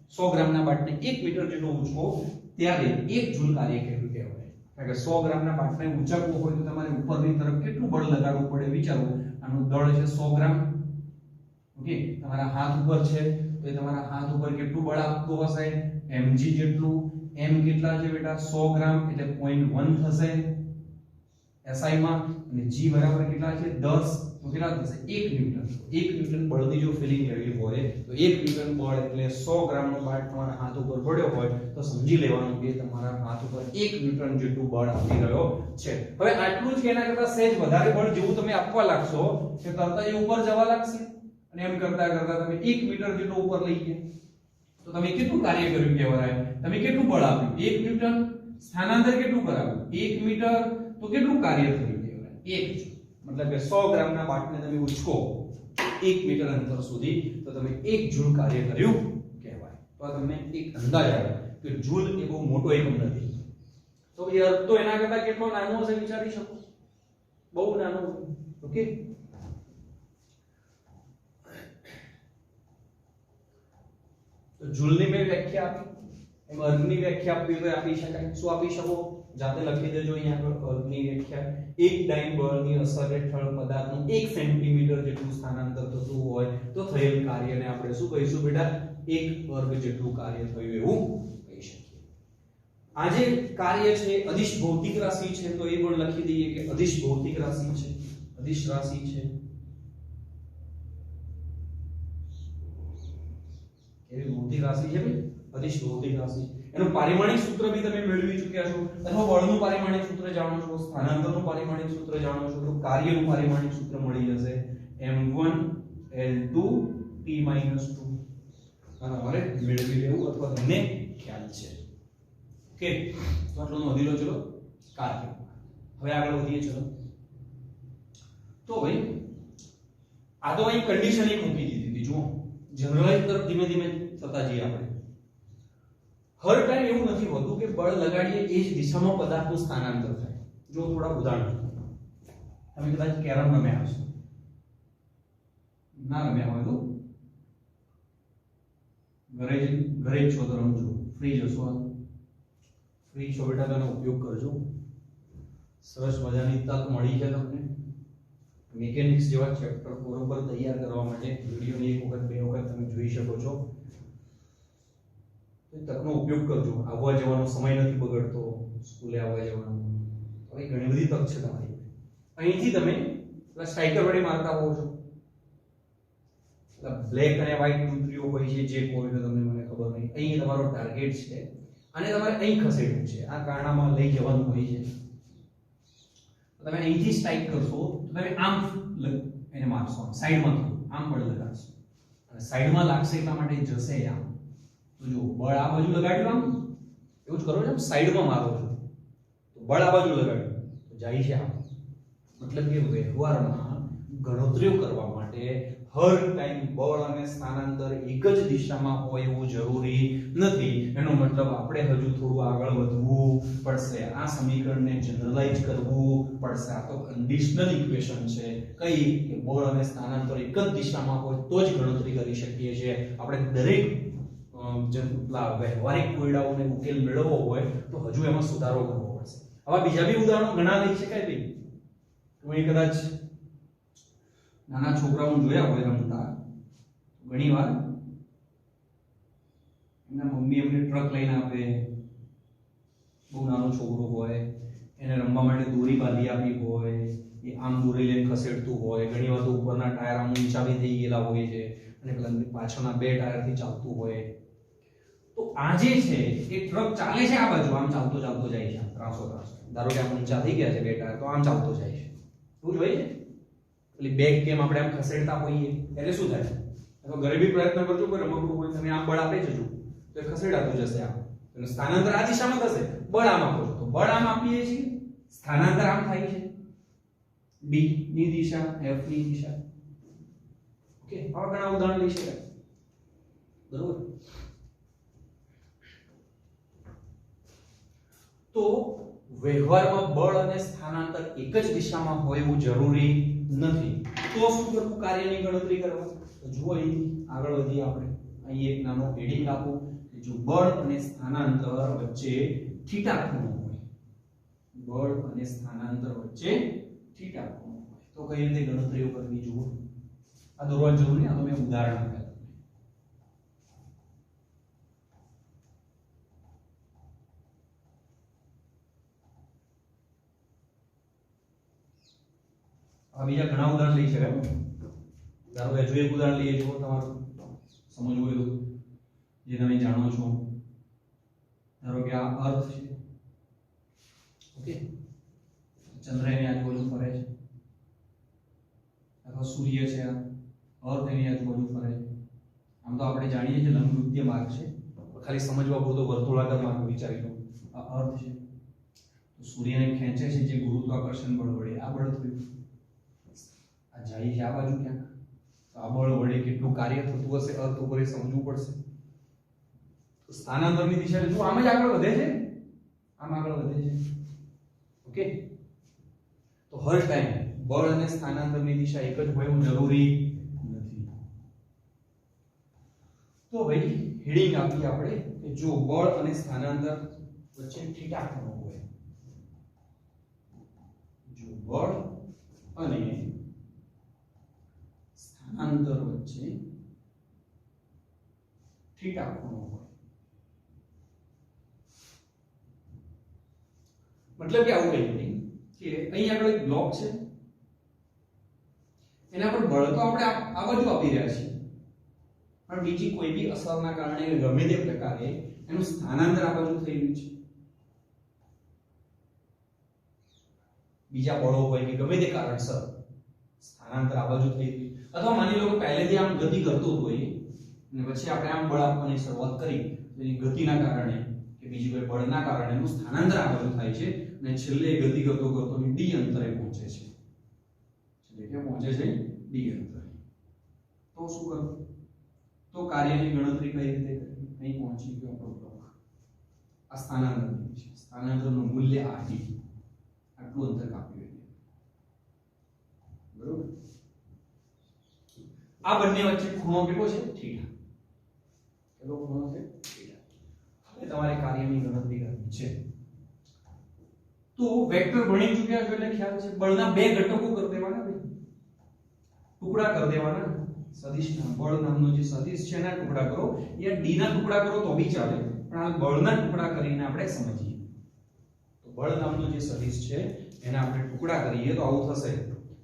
100 ગ્રામના બાટને 1 મીટર જેટલો ઉચકો ત્યારે 1 જૂલ કાર્ય કેટલું કહેવાય. કારણ કે 100 ગ્રામના બાટને ઉંચકવું હોય તો તમારે ઉપરની તરફ કેટલું બળ લગાડવું પડે વિચારો. આનું દળ છે 100 ગ્રામ, ઓકે, તમારા હાથ ઉપર છે તો એ તમારા હાથ ઉપર કેટલું બળ આપતું હશે mg જેટલું. m કેટલા છે બેટા 100 ગ્રામ એટલે 0.1 થશે SI માં, અને g બરાબર કેટલા છે 10, તો કેટલા થશે 1 ન્યૂટન. 1 ન્યૂટન બળની જો ફીલિંગ લેવી હોય તો 1 ન્યૂટન બળ એટલે 100 ગ્રામનો બાટ તમારા હાથ ઉપર પડ્યો હોય તો સમજી લેવાનું કે તમારા હાથ ઉપર 1 ન્યૂટન જેટલું બળ આપી રહ્યો છે. હવે આટલું જ કે એના કરતા સહેજ વધારે બળ જેવું તમે આપવા લાગશો કે તરત જ ઉપર જવા લાગશે, અને એમ કરતા કરતા તમે 1 મીટર જેટલો ઉપર લઈ ગયા તો તમે કેટલું કાર્ય કર્યું કહેવાય, તમે કેટલું બળ આપ્યું 1 ન્યૂટન, સ્થાનાંતર કેટલું કરાવ્યું 1 મીટર, તો કેટલું કાર્ય થયું કહેવાય 1 જૂલ. મતલબ કે 100 ગ્રામના બાટને તમે ઉચકો 1 મીટર અંતર સુધી તો તમે 1 જૂલ કાર્ય કર્યું કહેવાય. તો તમને એક અંદાજ આવે કે જૂલ એ બહુ મોટો એકમ નથી, તો એ અર્થ તો એના કરતા કેટલો નાનો હશે વિચારી શકો, બહુ નાનો. ઓકે, તો જૂલની મેં વ્યાખ્યા આપી, એમ અર્થની વ્યાખ્યા આપવી હોય આપી શકાય. શું આપી શકો જાતે લખી દેજો અહીંયા આગળ અર્થની વ્યાખ્યા. એક ડાઈન બળની અસર હેઠળ પદાર્થનું 1 સેન્ટીમીટર જેટલું સ્થાનાંતર થતું હોય તો થયેલ કાર્યને આપણે શું કહીશું બેટા 1 વર્ગ જેટલું કાર્ય થયું એવું કહી શકીએ. આ જે કાર્ય છે અદિશ ભૌતિક રાશિ છે તો એ પણ લખી દઈએ કે અદિશ ભૌતિક રાશિ છે, અદિશ રાશિ છે. એવી ભૌતિક રાશિ છે ભાઈ, અદિશ ભૌતિક રાશિ. એનું પારિમાણિક સૂત્ર બી તમે મેળવી ચૂક્યા છો, અથવા બળનું પારિમાણિક સૂત્ર જાણો છો, સ્થાનાંતરનું પારિમાણિક સૂત્ર જાણો છો, તો કાર્યનું પારિમાણિક સૂત્ર મળી જશે m1 l2 t 2. અને અમારે મેળવી લેવું અથવા તમને ખ્યાલ છે. ઓકે, તો આટલું નોંધી લો. ચલો કાર્ય હવે આગળ વધીએ. ચલો તો ભાઈ આ તો અહીં કન્ડિશન એક મૂકી દીધી હતી. જુઓ જનરલાઇઝ તરફ ધીમે ધીમે થતા જઈએ આપણે. હર ટાઈમ એવું નથી હોતું કે બળ લગાડીએ એ જ દિશામાં પદાર્થનું સ્થાનાંતર થાય. જો થોડા ઉદાહરણ, તમે કદાચ કેરમ રમ્યા હશો, ના રમ્યા હોય તો ઘરે જ છો તો રમજો, ફ્રી જશો, ફ્રી છો બેટા તેનો ઉપયોગ કરજો. સરસ મજાની તક મળી છે તમને મિકેનિક્સ જેવા ચેપ્ટર બરોબર તૈયાર કરવા માટે. વિડિયોની એક વખત બે વખત તમે જોઈ શકો છો. તકનો ઉપયોગ કરજો. આવવા જવાનો સમય નથી બગડતો, સ્કૂલે આવવા જવાનો, હવે ઘણી બધી તક છે તમારી. અહીંથી તમે સ્ટ્રાઇકર વડે મારતા હોવ છો, બ્લેક અને વ્હાઇટ તૂતરીઓ હોય છે જે કોઈ તો તમને મને ખબર નહીં. અહીં તમારો ટાર્ગેટ છે અને તમારે અહીં ખસેડવું છે, આ કારણામાં લઈ જવાનું હોય છે. તમે અહીંથી સ્ટ્રાઇક કરશો તો તમે આમ એને મારશો, સાઈડમાં આમ બળ લગાડશો અને સાઈડમાં લાગશે એટલા માટે જશે આમ. તો જો બળ આ બાજુ લગાડ્યું આમ, એવું જ કરો છો, સાઈડમાં મારો છો તો બળ આ બાજુ લગાડ્યું તો જાય છે આમ. મતલબ કે વ્યવહારમાં ગણતરીઓ કરવા માટે હર ટાઈમ બળ અને સ્થાનાંતર એક જ દિશામાં હોય એવું જરૂરી નથી. એનો મતલબ આપણે હજુ થોડું આગળ વધવું પડશે, આ સમીકરણને જનરલાઇઝ કરવું પડશે. આ તો કન્ડિશનલ ઇક્વેશન છે. કઈ કે બળ અને સ્થાનાંતર એક જ દિશામાં હોય તો જ ગણતરી કરી શકીએ છીએ આપણે. દરેક વ્યવહારિક કોયડાઓને ઉકેલ મેળવવો હોય તો હજુ એમાં સુધારો કરવો પડશે. આવા બીજા બી ઉદાહરણો ઘણા લઈ શકાય ભાઈ. તમે કદાચ નાના છોકરાઓ જોયા હોય રમતા, ઘણીવાર એમના મમ્મી એમને ટ્રક લઈને આપે, બહુ નાનો છોકરો હોય એને રમવા માટે દોરી બાંધી આપી હોય, એ આમ દોરી લઈને ખસેડતું હોય. ઘણીવાર તો ઉપરના ટાયર આમ ઊંચા બી થઈ ગયેલા હોય છે અને પેલા પાછળના બે ટાયરથી ચાલતું હોય. તો આ જે છે એ ટ્રક ચાલે છે આ બાજુ, આમ ચાલતો ચાલતો જાય છે, ત્રાસો. ધારો કે આમ ઊંચા થઈ ગયા છે બે ટાયર, તો આમ ચાલતો જાય છે. એવું જ હોય છે. એટલે બેગ કેમ આપણે આમ ખસેડતા હોઈએ એટલે શું થાય? તો ઘરે બી પ્રયત્ન કરજો, કોઈ રમકડું હોય તમે આમ બળ આપે જજો તો એ ખસેડાતું જશે આમ. એનું સ્થાનાંતર આ દિશામાં થશે, બળ આમ આપો છો તો બળ આમ આપીએ છીએ, સ્થાનાંતર આમ થાય છે. b ની દિશા f ની દિશા. ઓકે, આવા ઘણા ઉદાહરણ લઈ શકાય. બરોબર. તો વ્યવહારમાં બળ અને સ્થાનાંતર એક જ દિશામાં હોય એવું જરૂરી નથી. તો શું કરવું કાર્યની ગણતરી કરવા? તો જુઓ અહીં આગળ વધીએ આપણે. અહીં એક નાનો હેડિંગ આપું કે જો બળ અને સ્થાનાંતર વચ્ચે થીટા ખૂણો હોય, બળ અને સ્થાનાંતર વચ્ચે થીટા ખૂણો હોય તો કઈ રીતે ગણતરીઓ કરવી જુઓ. આ દોરવા જરૂર નહીં, આ તો મેં ઉદાહરણ આપ્યા. આ બીજા ઘણા ઉદાહરણ લઈ શકાય. ધારો કે જો એક ઉદાહરણ લઈએ, જો તમારું સમજવું હોય તો જે તમે જાણો છો. ધારો કે આ અર્થ છે. ઓકે, ચંદ્ર એની આજુબાજુ ફરે છે, અથવા સૂર્ય છે, આ અર્થ એની આજુબાજુ ફરે છે. આમ તો આપણે જાણીએ છીએ લંબવૃત્તીય માર્ગ છે, ખાલી સમજવા પૂરતો વર્તુળાકાર માર્ગ વિચારી લો. આ અર્થ છે, તો સૂર્યને ખેંચે છે જે ગુરુત્વાકર્ષણ બળ વડે. આ બળ થયું, આ જાય છે આ બાજુ ક્યાંક, તો આ બળ વડે કેટલું કાર્ય થતું હશે અર્થ ઉપર એ સમજવું પડશે. તો સ્થાનાંતરની દિશા જો આમ જ આગળ વધે છે, આમ આગળ વધે છે. ઓકે, તો હર ટાઈમ બળ અને સ્થાનાંતરની દિશા એક જ હોય એવું જરૂરી નથી. તો ભાઈ હેડિંગ આપી આપણે કે જો બળ અને સ્થાનાંતર વચ્ચે થીટા ખૂણો હોય, જો બળ અને સ્થાનાંતર વચ્ચે થીટા ખૂણો હોય, મતલબ કે આવું કઈ નહીં કે અહીં આગળ એક બ્લોક છે, એના પર બળ તો આપણે આ બાજુ આપી રહ્યા છીએ, પણ બીજી કોઈ બી અસરના કારણે ગમે તે પ્રકારે એનું સ્થાનાંતર આ બાજુ થઈ રહ્યું છે. બીજા બળો હોય કે ગમે તે કારણસર સ્થાનાંતર આ બાજુ થઈ રહ્યું, અથવા માની લો કે પહેલેથી આમ ગતિ કરતો હોય અને પછી આપણે આમ બળ આપવાની શરૂઆત કરી, એની ગતિના કારણે કે બીજી કોઈ બળના કારણે એનું સ્થાનાંતર આ બાજુ થાય છે અને છેલ્લે ગતિ કરતો કરતો d અંતરે પહોંચે છે. છેલ્લે કે પહોંચે છે d અંતરે. તો શું કરવું? તો કાર્યની ગણતરી કઈ રીતે કરવી? અહીં પહોંચી ગયો આપણો બ્લોક, આ સ્થાનાંતર છે, સ્થાનાંતરનું મૂલ્ય આ d, આટલું અંતર કાપ્યું એટલે. બરોબર. આ બંને વચ્ચે ખૂણો કેટલો છે? થીટા. કેટલો ખૂણો છે? થીટા. હવે તમારે કાર્યની ગણતરી કરવી છે. તો વેક્ટર ભણી ચૂક્યા છો એટલે ખ્યાલ છે, બળના બે ઘટકો કરી દેવાના, ટુકડા કરી દેવાના. સદિશના બળ નામનો જે સદિશ છે એના ટુકડા કરો, યા d ના ટુકડા કરો તો બી ચાલે, પણ આ બળના ટુકડા કરીને આપણે સમજીએ. તો બળ નામનો જે સદિશ છે એના આપણે ટુકડા કરીએ તો આવું થશે.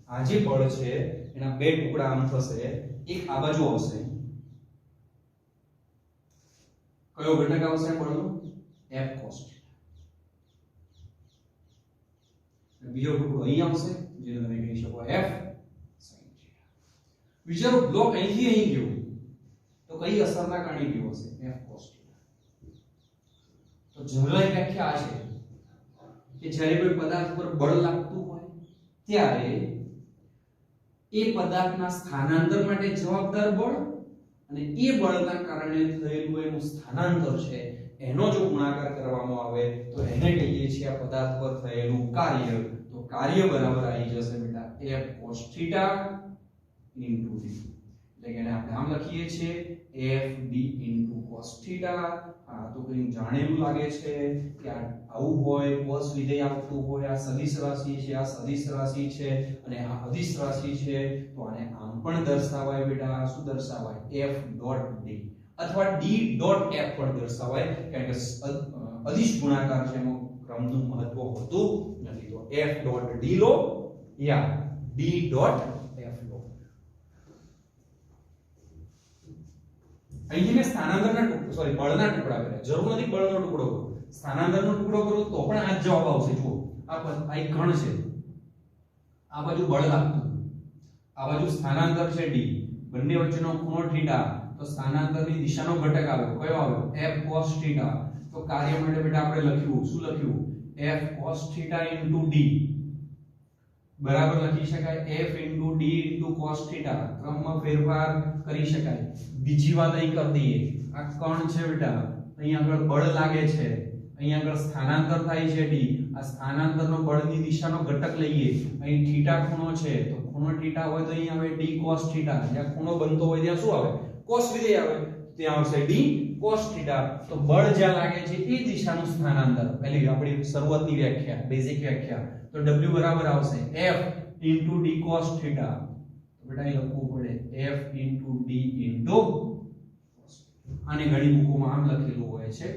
આ જે બળ છે એના બે ટુકડા આમ થશે, એક આ બાજુ આવશે. કયો ઘટક આવશે બળનો? f cos θ. બીજો ટુકડો અહીં આવશે, જેને તમે કહી શકો f sin θ. વિચારો બ્લોક અહીંથી અહીં ગયો તો કઈ અસરના કારણે ગયો હશે? f cos θ. તો જનરલ વ્યાખ્યા આ છે કે જ્યારે કોઈ પદાર્થ પર બળ લાગતું હોય ત્યારે એ પદાર્થના સ્થાનાંતર માટે જવાબદાર બળ અને એ બળના કારણે થયેલું એનું સ્થાનાંતર છે એનો જો ગુણાકાર કરવામાં આવે તો એને કહીએ છીએ આ પદાર્થ પર થયેલું કાર્ય. તો કાર્ય બરાબર આવી જશે બેટા f cos θ into d. એટલે કે આપણે આમ લખીએ છીએ f d into cos θ. આ તો કંઈ જાણેલું લાગે છે કે આવું હોય, cos વિધેય આવતું હોય, આ સદિશ રાશિ છે, આ સદિશ રાશિ છે અને આ અદિશ રાશિ છે, તો આને આમ પણ દર્શાવાય બેટા. શું દર્શાવાય? f dot d અથવા d dot f પણ દર્શાવાય, કારણ કે અદિશ ગુણાકાર છે એમાં ક્રમનું મહત્વ હોતું નથી. તો f dot d લો યા d dot f લો. અહીંથી મેં સ્થાનાંતરના બળના ટુકડા કર્યા, જરૂર નથી બળનો ટુકડો કરો, સ્થાનાંતરનો ટુકડો કરો તો પણ આ જ જવાબ આવશે. જુઓ આ એક કણ છે, આ બાજુ બળ લાગતું, આ બાજુ સ્થાનાંતર છે d, બંને વચ્ચેનો ખૂણો θ, તો સ્થાનાંતરની દિશાનો ઘટક આવ્યો, કયો આવ્યો? f cos θ. તો કાર્ય માટે બેટા આપણે લખ્યું, શું લખ્યું? f cos θ into d. બરાબર લખી શકાય f * d * cos θ ક્રમમાં ફેરફાર કરી શકાય. બીજી વાત અહીં કરી દઈએ, આ કણ છે બેટા, અહીં આગળ બળ લાગે છે, અહીં આગળ સ્થાનાંતર થાય છે d, આ સ્થાનાંતરનો બળની દિશાનો ઘટક લઈએ, અહીં θ ખૂણો છે તો ખૂણો θ હોય તો અહીં આવે d cos θ, જ્યાં ખૂણો બનતો હોય ત્યાં શું આવે? cos વિધેય આવે, ત્યાં આવશે d cos θ. તો બળ જ્યાં લાગે છે એ દિશાનું સ્થાનાંતર, પહેલી આપણી શરૂઆતની વ્યાખ્યા, બેઝિક વ્યાખ્યા, તો w બરાબર આવશે f * d cos θ. તો બેટા અહીં લખવું પડે f * d * આને ઘણી બુકોમાં આમ લખેલું હોય છે,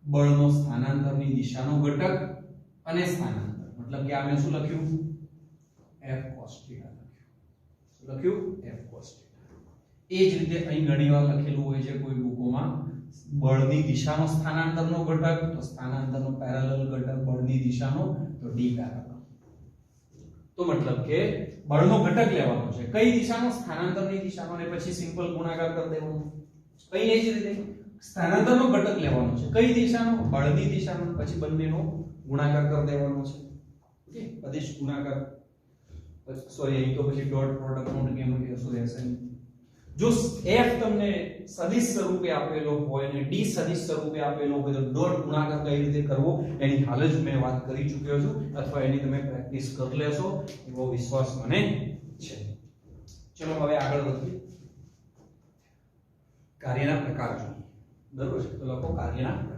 બળનો સ્થાનાંતરની દિશાનો ઘટક અને સ્થાનાંતર, મતલબ કે આ મેં શું લખ્યું? f cos θ લખ્યું, f cos θ. એ જ રીતે અહીં ઘણીવાર લખેલું હોય છે કોઈ બુકોમાં, બળની દિશાનો સ્થાનાંતરનો ઘટક, તો સ્થાનાંતરનો પેરેલલ ઘટક બળની દિશાનો, તો d પેરેલલ. તો મતલબ કે બળનો ઘટક લેવાનો છે, કઈ દિશાનો? સ્થાનાંતરની દિશાનો, અને પછી સિમ્પલ ગુણાકાર કરી દેવાનો. કઈ એ જ રીતે સ્થાનાંતરનો ઘટક લેવાનો છે, કઈ દિશાનો? બળની દિશાનો, પછી બંનેનો ગુણાકાર કરી દેવાનો છે. ઓકે, અદિશ ગુણાકાર, સોરી અહીં તો પછી ડોટ પ્રોડક્ટ નો કેમ કહેશો રહેશે. જો f તમને સદિશ સ્વરૂપે આપેલો હોય અને d સદિશ સ્વરૂપે આપેલો હોય તો ડોટ ગુણાકાર કઈ રીતે કરવો એની હાલ જ મેં વાત કરી ચૂક્યો છું, અથવા એની તમે પ્રેક્ટિસ કરી લેશો એવો વિશ્વાસ મને છે. ચલો હવે આગળ વધીએ, કાર્યના પ્રકાર જોઈએ. બરોબર છે, તો લખો કાર્યના પ્રકાર.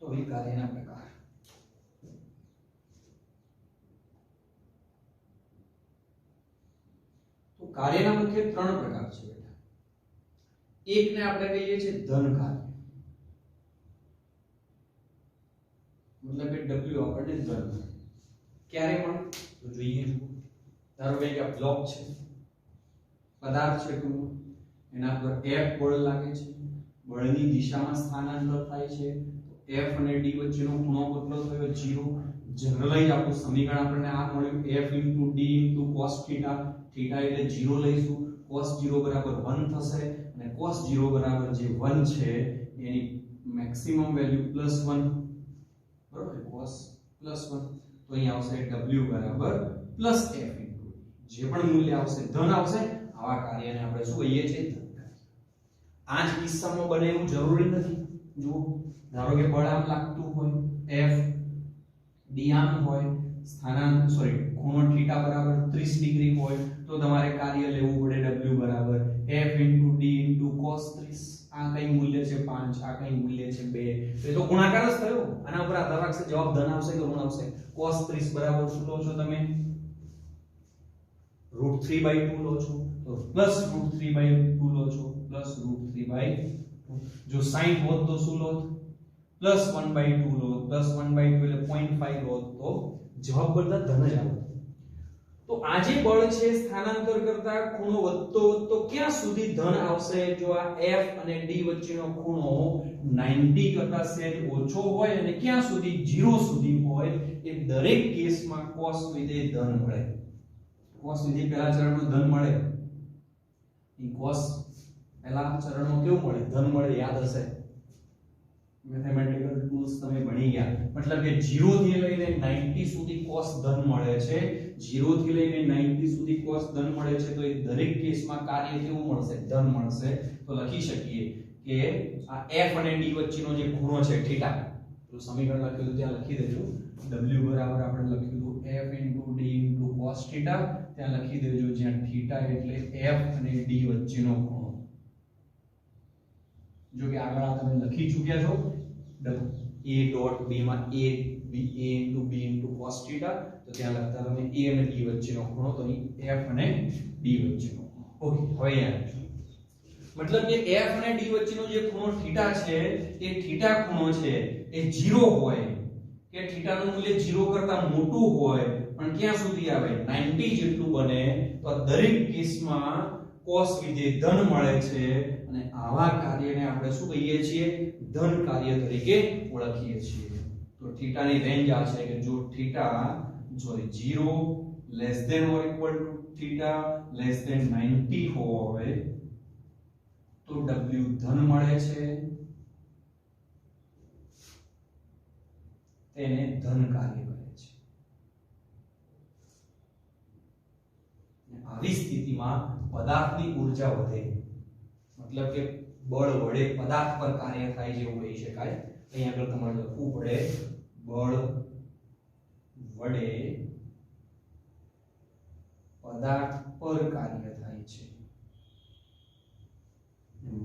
તો એ કાર્યના પ્રકાર. તો કાર્યના મુખ્ય 3 પ્રકાર છે બેટા. એકને આપણે કહીએ છીએ ધન કાર્ય, મતલબ કે w આપણને ધન મળે. ક્યારે મળે તો જોઈએ. ધારો કે આ બ્લોક છે, પદાર્થ છે, એના પર f બળ લાગે છે, બળની દિશામાં સ્થાનાંતર થાય છે, f અને d વચ્ચેનો ખૂણો કેટલો થયો? 0. જનરલાઈઝ આપણું સમીકરણ આપણને આ મળ્યું f * d * cos θ. θ એટલે 0 લઈશું, cos 0 બરાબર 1 થશે, અને cos 0 બરાબર જે 1 છે એની મેક્સિમમ વેલ્યુ +1, બરોબર? cos +1, તો અહીં આવશે w બરાબર +f * જે પણ મૂલ્ય આવશે ધન આવશે. આવા કાર્યને આપણે શું કહીએ છીએ? ધન કાર્ય. આ જ કિસ્સામાં બને એવું જરૂરી નથી. જુઓ, ધારો કે બળ આમ લાગતું હોય, f d આમ હોય, ખૂણો θ બરાબર 30 ડિગ્રી હોય, તો તમારે કાર્ય લેવું પડે w બરાબર f * d * cos 30. આ કઈ મૂલ્ય છે? 5. આ કઈ મૂલ્ય છે? 2. તો એ તો ગુણાકાર જ થયો, આના ઉપર આધાર રાખશે જવાબ ધન આવશે કે ઋણ આવશે. cos 30 બરાબર શું લો છો તમે? √3/2 લો છો, તો +√3/2 લો છો, +√3/2. જો sin હોત તો શું લો? +1/2 લો, +1/2 એટલે 0.5 લો, તો જવાબ બધા ધન જ આવે. તો આ જે બળ છે સ્થાનાંતર કરતા ખૂણો વધતો ક્યાં સુધી ધન આવશે? જો આ f અને d વચ્ચેનો ખૂણો 90 કરતા સહેજ ઓછો હોય અને ક્યાં સુધી? 0 સુધી હોય, એ દરેક કેસમાં cos વિધેય ધન મળે. cos વિધેય પહેલા ચરણમાં ધન મળે, ઈ cos પહેલા ચરણમાં કેવું મળે? ધન મળે. યાદ હશે, મેથેમેટિકલ ટૂલ્સ તમે ભણી ગયા. મતલબ કે 0 થી લઈને 90 સુધી cos ધન મળે છે, 0 થી લઈને 90 સુધી cos ધન મળે છે, તો એ દરેક કેસમાં કાર્ય કેવું મળશે? ધન મળશે. તો લખી શકીએ કે આ f અને d વચ્ચેનો જે ખૂણો છે θ, તો સમીકરણ લખેલું ત્યાં લખી દેજો. w બરાબર આપણે લખ્યું f * d * cos θ, ત્યાં લખી દેજો જ્યાં θ એટલે f અને d વચ્ચેનો ખૂણો. જો કે આગળ આ તમે લખી ચૂક્યા છો, a ડોટ b માં a * b * cos θ, તો ત્યાં લખતા તમે a અને b વચ્ચેનો ખૂણો, તો અહીં f અને d વચ્ચેનો ખૂણો. ઓકે, હવે યાદ મતલબ કે f અને d વચ્ચેનો જે ખૂણો θ છે, એ θ ખૂણો છે એ 0 હોય કે θ નું મૂલ્ય 0 કરતા મોટું હોય, પણ ક્યાં સુધી આવે? 90 જેટલું બને, તો દરેક કેસમાં cos વિધેય ધન મળે છે અને આવા કાર્યને આપણે શું કહીએ છીએ ધન કાર્ય તરીકે ઓળખીએ છીએ તો થીટા ની રેન્જ આ છે કે જો theta 0 less than or equal to theta less than 90 હોય તો w ધન મળે છે તેને ધન કાર્ય કહે છે આવી સ્થિતિમાં પદાર્થની ઊર્જા વધે મતલબ કે બળ વડે પદાર્થ પર કાર્ય થાય જેવું કહી શકાય અહીં આગળ તમારે લખવું પડે બળ વડે પદાર્થ પર કાર્ય થાય છે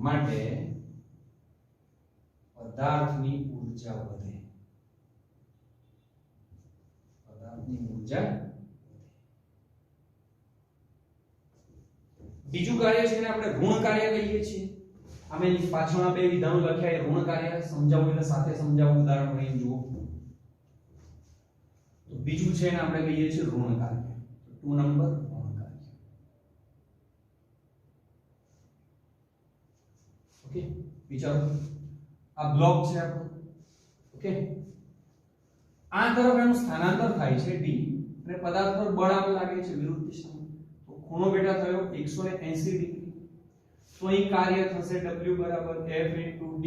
માટે પદાર્થની ઊર્જા વધે પદાર્થની ઊર્જા બીજું કાર્ય છે એને આપણે ઋણ કાર્ય કહીએ છીએ અમે પાછળના બે વિધાનો લખ્યા એ ઋણ કાર્ય સમજાવું એટલે સાથે સમજાવું ઉદાહરણ લઈને જુઓ તો બીજું છે એને આપણે કહીએ છીએ ઋણ કાર્ય 2 નંબર ઋણ કાર્ય ઓકે વિચારો આ બ્લોક છે આપણો ઓકે આ તરફ એનું સ્થાનાંતર થાય છે d અને પદાર્થ પર બળ આપ લાગે છે વિરુદ્ધ દિશામાં તો ખૂણો બેટા થયો 180 ડિગ્રી તો અહીં કાર્ય થશે w બરાબર f d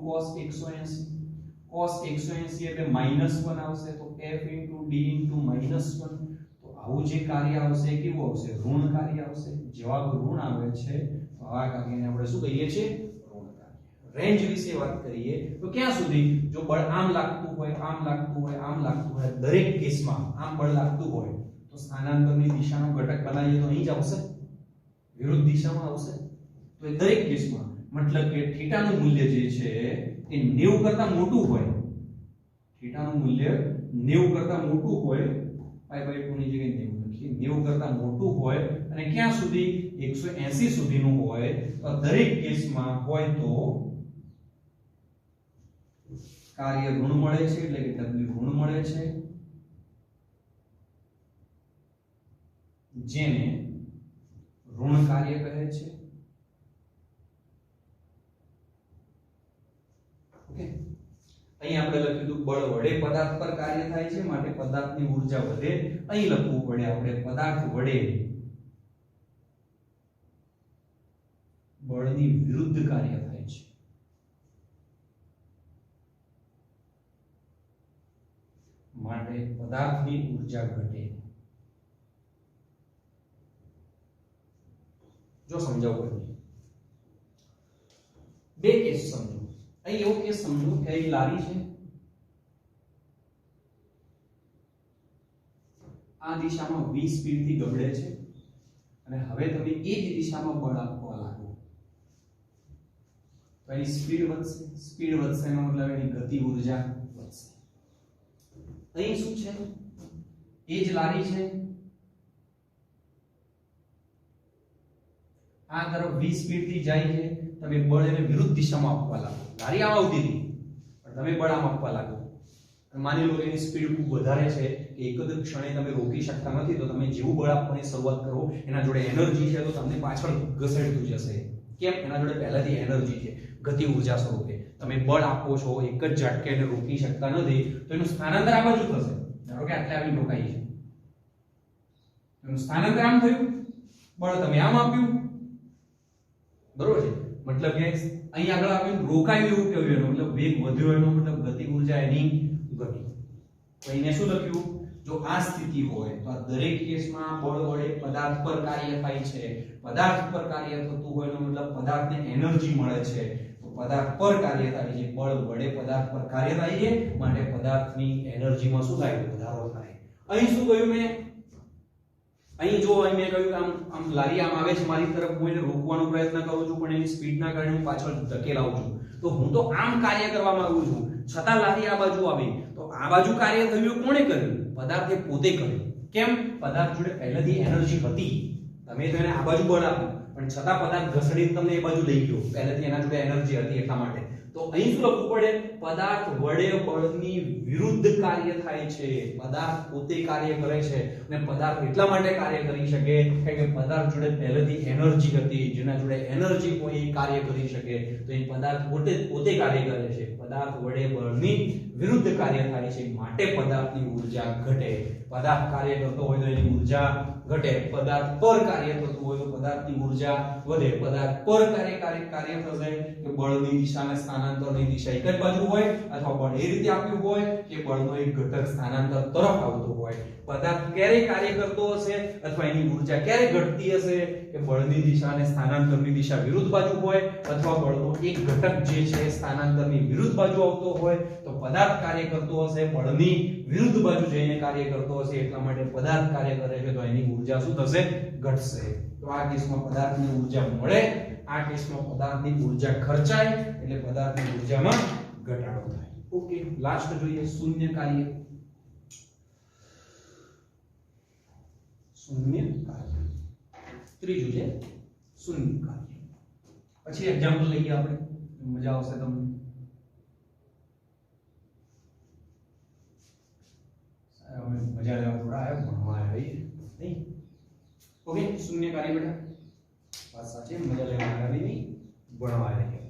cos 180 cos 180 એટલે -1 આવશે તો f d -1 તો આવું જે કાર્ય આવશે કેવું આવશે ઋણ કાર્ય આવશે જવાબ ઋણ આવે છે તો આવા કાર્યને આપણે શું કહીએ છીએ ઋણ કાર્ય રેન્જ વિશે વાત કરીએ તો ક્યાં સુધી જો બળ આમ લાગતું હોય આમ લાગતું હોય આમ લાગતું હોય દરેક કેસમાં આમ બળ લાગતું હોય તો સ્થાનાંતરની દિશાનો ઘટક બનાવીએ તો અહીં જ આવશે વિરુદ્ધ દિશામાં આવશે તો એ દરેક કેસમાં મતલબ કે થીટાનું મૂલ્ય જે છે એ 90 કરતા મોટું હોય થીટાનું મૂલ્ય 90 કરતા મોટું હોય π/2 ની જગ્યાએ 90 લખીએ 90 કરતા મોટું હોય અને ક્યાં સુધી 180 સુધીનું હોય તો દરેક કેસમાં હોય તો કાર્ય ઋણ મળે છે એટલે કે w ઋણ મળે છે જેને ઋણ કાર્ય કહે છે ઓકે અહીં આપણે લખ્યું હતું બળ વડે પદાર્થ પર કાર્ય થાય છે માટે પદાર્થની ઊર્જા વધે અહીં લખવું પડે આપણે પદાર્થ વડે બળની વિરુદ્ધ કાર્ય થાય છે માટે પદાર્થની ઊર્જા ઘટે જો સમજાવું પડે બે કેસ સમજો અહીં એવો કેસ સમજો કે એક લારી છે આ દિશામાં 20 સ્પીડથી ગબડે છે અને હવે તમે એ જ દિશામાં બળ આપવા લાગો તો એની સ્પીડ વધશે એનો મતલબ એની ગતિ ઊર્જા વધશે અહીં શું છે એ જ લારી છે આ તરફ 20 સ્પીડથી જાય છે તમે બળ એને વિરુદ્ધ દિશામાં આપવા લાગો લારી આમ આવતી હતી પણ તમે બળ આમ આપવા લાગો અને માની લો એની સ્પીડ ખૂબ વધારે છે કે એક જ ક્ષણે તમે રોકી શકતા નથી તો તમે જેવું બળ આપવાની શરૂઆત કરો એના જોડે એનર્જી છે તો તમને પાછળ ઘસેડતું જશે કેમ એના જોડે પહેલાથી એનર્જી છે ગતિ ઊર્જા સ્વરૂપે તમે બળ આપો છો એક જ ઝટકે એને રોકી શકતા નથી તો એનું સ્થાનાંતર આ બાજુ થશે ધારો કે આટલે આવીને રોકાઈ છે એનું સ્થાનાંતર આમ થયું બળ તમે આમ આપ્યું બરોબર છે મતલબ કે અહીં આગળ આવીને રોકાયું એવું કહ્યું એનો મતલબ વેગ વધ્યો એનો મતલબ ગતિ ઊર્જા એની ઘટી તો એને શું લખ્યું જો આ સ્થિતિ હોય તો આ દરેક કેસમાં બળ વડે પદાર્થ પર કાર્ય થાય છે પદાર્થ પર કાર્ય થતું હોય એનો મતલબ પદાર્થને એનર્જી મળે છે તો પદાર્થ પર કાર્ય થાય છે બળ વડે પદાર્થ પર કાર્ય થાય છે માટે પદાર્થની એનર્જીમાં શું થાય વધારો થાય અહીં શું કહ્યું મેં અહીં જો અહીં મેં કહ્યું આમ લારી આમ આવે છે મારી તરફ હું એને રોકવાનો પ્રયત્ન કરું છું પણ એની સ્પીડના કારણે હું પાછળ ધકેલાઉં છું તો હું તો આમ કાર્ય કરવા માંગુ છું છતાં લારી આ બાજુ આવી તો આ બાજુ કાર્ય થયું કોણે કર્યું પદાર્થે પોતે કર્યું કેમ પદાર્થ જોડે પહેલેથી એનર્જી હતી તમે તો એને આ બાજુ બળ આપ્યું પણ છતાં પદાર્થ ઘસડીને તમને એ બાજુ લઈ ગયો પહેલેથી એના જોડે એનર્જી હતી એટલા માટે તો અહીં શું લખવું પડે? પદાર્થ વડે બળની વિરુદ્ધ કાર્ય થાય છે. પદાર્થ પોતે કાર્ય કરે છે અને પદાર્થ એટલા માટે કાર્ય કરી શકે કે પદાર્થ જોડે પહેલેથી એનર્જી હતી. જેના જોડે એનર્જી હોય એ કાર્ય કરી શકે. તો એ પદાર્થ પોતે કાર્ય કરે છે. પદાર્થ વડે બળની વિરુદ્ધ કાર્ય થાય છે માટે પદાર્થની ઊર્જા ઘટે. પદાર્થ કાર્ય કરતો હોય તો એની ઊર્જા ઘટે. પદાર્થ પર કાર્ય થતું હોય તો પદાર્થની ઊર્જા વધે. પદાર્થ પર કાર્ય થશે કે બળની દિશા અને સ્થાનાંતરની દિશા એક જ બાજુ હોય અથવા બળ એ રીતે આપ્યું હોય કે બળનો એક ઘટક સ્થાનાંતર તરફ આવતો હોય. પદાર્થ ક્યારે કાર્ય કરતો હશે અથવા એની ઊર્જા ક્યારે ઘટતી હશે કે બળની દિશા અને સ્થાનાંતરની દિશા વિરુદ્ધ બાજુ હોય અથવા બળનો એક ઘટક જે છે સ્થાનાંતરની વિરુદ્ધ બાજુ આવતો હોય. તો પદાર્થ કાર્ય કરતો હશે બળની વિરુદ્ધ બાજુ જઈને કાર્ય કરતો હશે. એટલા માટે પદાર્થ કાર્ય કરે છે તો એની ઊર્જા શું થશે? ઘટશે. તો આ કેસમાં પદાર્થની ઊર્જા મળે, આ કેસમાં પદાર્થની ઊર્જા ખર્ચાય એટલે પદાર્થની ઊર્જામાં ઘટાડો થાય. ઓકે, લાસ્ટ જોઈએ શૂન્ય કાર્ય. શૂન્ય કાર્ય ત્રીજું છે શૂન્ય કાર્ય. પછી એક્ઝામ્પલ લઈએ આપણે, મજા આવશે તમને. મજા લેવા થોડા આયા ભણવા આવ્યા નહીં. ઓકે, શૂન્ય કાર્ય બેટા વાત સાચી, મજા લેવા આવી નહીં, ભણવા આવ્યા.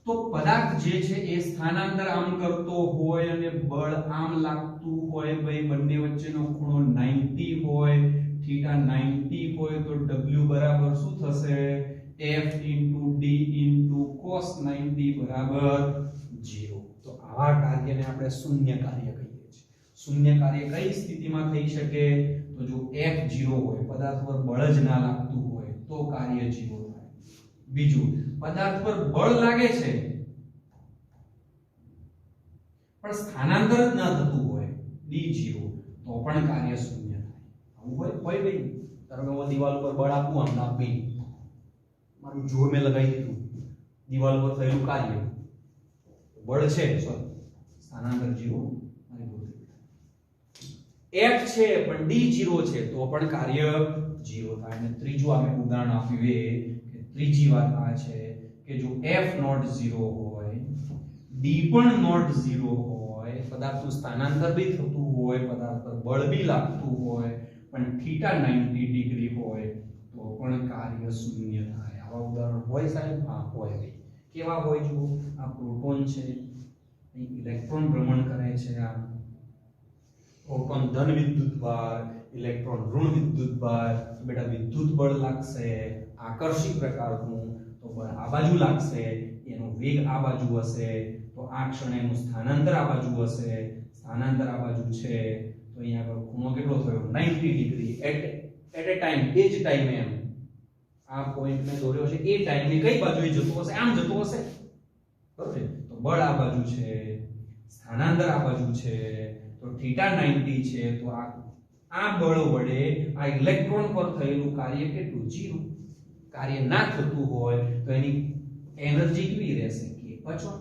તો પદાર્થ જે છે એ સ્થાનાંતર આમ કરતો હોય અને બળ આમ લાગતું હોય. ભાઈ બંને વચ્ચેનો ખૂણો 90 હોય, થીટા 90 હોય તો w બરાબર શું થશે? f * d * cos 90 બરાબર 0. તો આવા કાર્યને આપણે શૂન્ય કાર્ય કહીએ છીએ. શૂન્ય કાર્ય કઈ સ્થિતિમાં થઈ શકે? તો જો f 0 હોય, પદાર્થ પર બળ જ ના લાગતું હોય તો કાર્ય 0 થાય. બીજું, પદાર્થ પર બળ લાગે છે પણ સ્થાનાંતર જ ના થતું હોય d0 તો પણ કાર્ય શૂન્ય થાય. આવું હોય ભાઈ. ધારો કે હું દિવાલ પર બળ આપું આમ આપી, મારું જોર મેં લગાવી દીધું, દિવાલ પર થયેલું કાર્ય બળ છે, સોરી સ્થાનાંતર 0, મારી ભૂલ થઈ. f છે પણ d0 છે તો પણ કાર્ય 0 થાય. અને ત્રીજું આપણે ઉદાહરણ આપ્યું એ કે ત્રીજી વાત આ છે કે જો f નોટ 0 હોય, d પણ નોટ 0 હોય, પદાર્થનું સ્થાનાંતર બી થતું હોય, પદાર્થ પર બળ બી લાગતું હોય પણ થીટા 90 ડિગ્રી હોય તો પણ કાર્ય શૂન્ય થાય. આવા ઉદાહરણ હોય સાહેબ? હા હોય. કેવા હોય? જો આ પ્રોટોન છે, અહીં ઇલેક્ટ્રોન ભ્રમણ કરે છે. આ પ્રોટોન ધન વિદ્યુતભાર, ઇલેક્ટ્રોન ઋણ વિદ્યુતભાર. બેટા વિદ્યુત બળ લાગશે આકર્ષી પ્રકારનું તો બળ આ બાજુ લાગશે, એનો વેગ આ બાજુ હશે તો આ ક્ષણે એનું સ્થાનાંતર આ બાજુ હશે. સ્થાનાંતર આ બાજુ છે તો અહીંયા આગળ ખૂણો કેટલો થયો? 90 ડિગ્રી. એટ એ ટાઈમ, એ જ ટાઈમે એમ આ પોઈન્ટ મેં દોર્યો છે, એ ટાઈમે કઈ બાજુએ જતો હશે? આમ જતો હશે, બરોબર? તો બળ આ બાજુ છે, સ્થાનાંતર આ બાજુ છે, તો થીટા 90 છે. તો આ બળ વડે આ ઇલેક્ટ્રોન પર થયેલું કાર્ય કેટલું? 0. કાર્ય ના થતું હોય તો એની એનર્જી કેવી રહેશે? કે અચળ.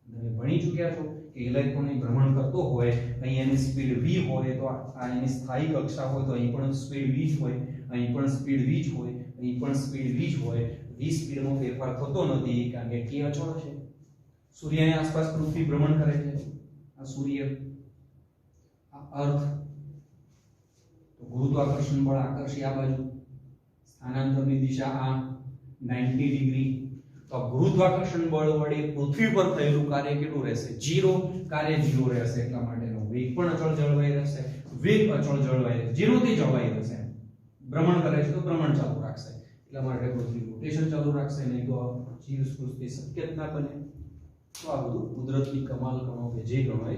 તમે ભણી ચૂક્યા છો કે ઇલેક્ટ્રોન ભ્રમણ કરતો હોય, અહીં એની સ્પીડ v હોય તો આ એની સ્થાયી કક્ષા હોય તો અહીં પણ સ્પીડ v જ હોય, અહીં પણ સ્પીડ v જ હોય, અહીં પણ સ્પીડ v જ હોય. v સ્પીડમાં ફેરફાર થતો નથી કારણ કે k અચળ છે. સૂર્યની આસપાસ પૃથ્વી ભ્રમણ કરે છે. આ સૂર્ય, આ અર્થ, તો ગુરુત્વાકર્ષણ બળ આકર્ષી આ બાજુ, સ્થાનાંતરની દિશા આ 90 ડિગ્રી. તો ગુરુત્વાકર્ષણ બળ વડે પૃથ્વી પર થયેલું કાર્ય કેટલું રહેશે? 0. કાર્ય 0 રહેશે. એટલા માટેનો વેગ પણ અચળ જળવાઈ રહેશે. વેગ અચળ જળવાઈ રહેશે, જેનોથી જળવાઈ રહેશે. ભ્રમણ કરે છે તો ભ્રમણ ચાલુ રાખશે. એટલા માટે પૃથ્વી રોટેશન ચાલુ રાખશે, નહીં તો જીવ સૃષ્ટિ શક્ય જ ના બને. તો આ બધું કુદરતની કમાલ ગણો કે જે ગણો એ.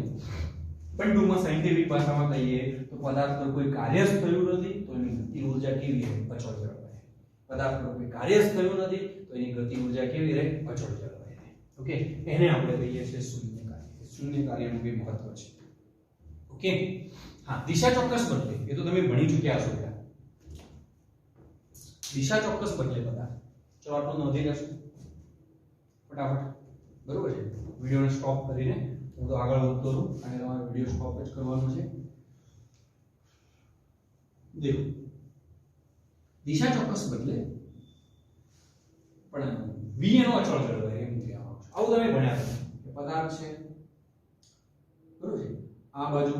પણ ટૂંકમાં સાયન્ટિફિક ભાષામાં કહીએ તો પદાર્થ પર કોઈ કાર્ય જ થયું નથી તો એની ગતિ ઊર્જા કેવી રહે? અચળ જળવાય. પદાર્થ પર કોઈ કાર્ય જ થયું નથી તો એની ગતિ ઊર્જા કેવી રહે? અચળ જળવાય રહે. ઓકે, એને આપણે કહીએ છીએ શૂન્ય કાર્ય. શૂન્ય કાર્યનું બી મહત્વ છે. ઓકે, હા, દિશા ચોક્કસ બદલે એ તો તમે ભણી ચૂક્યા છો. દિશા ચોક્કસ બદલે પદાર્થ. ચલો આટલું નોંધી લેશું ફટાફટ, બરોબર છે? વિડિયોને સ્ટોપ કરીને હું તો આગળ વધતો રહું અને તમારે વિડિયો સ્ટોપ જ કરવાનો છે. દેખો, દિશા ચોક્કસ બદલે પણ v એનો અચળ જળવાય એમ કહેવામાં આવશે. આવું તમે ભણ્યા હતા પદાર્થ છે બરોબર છે આ બાજુ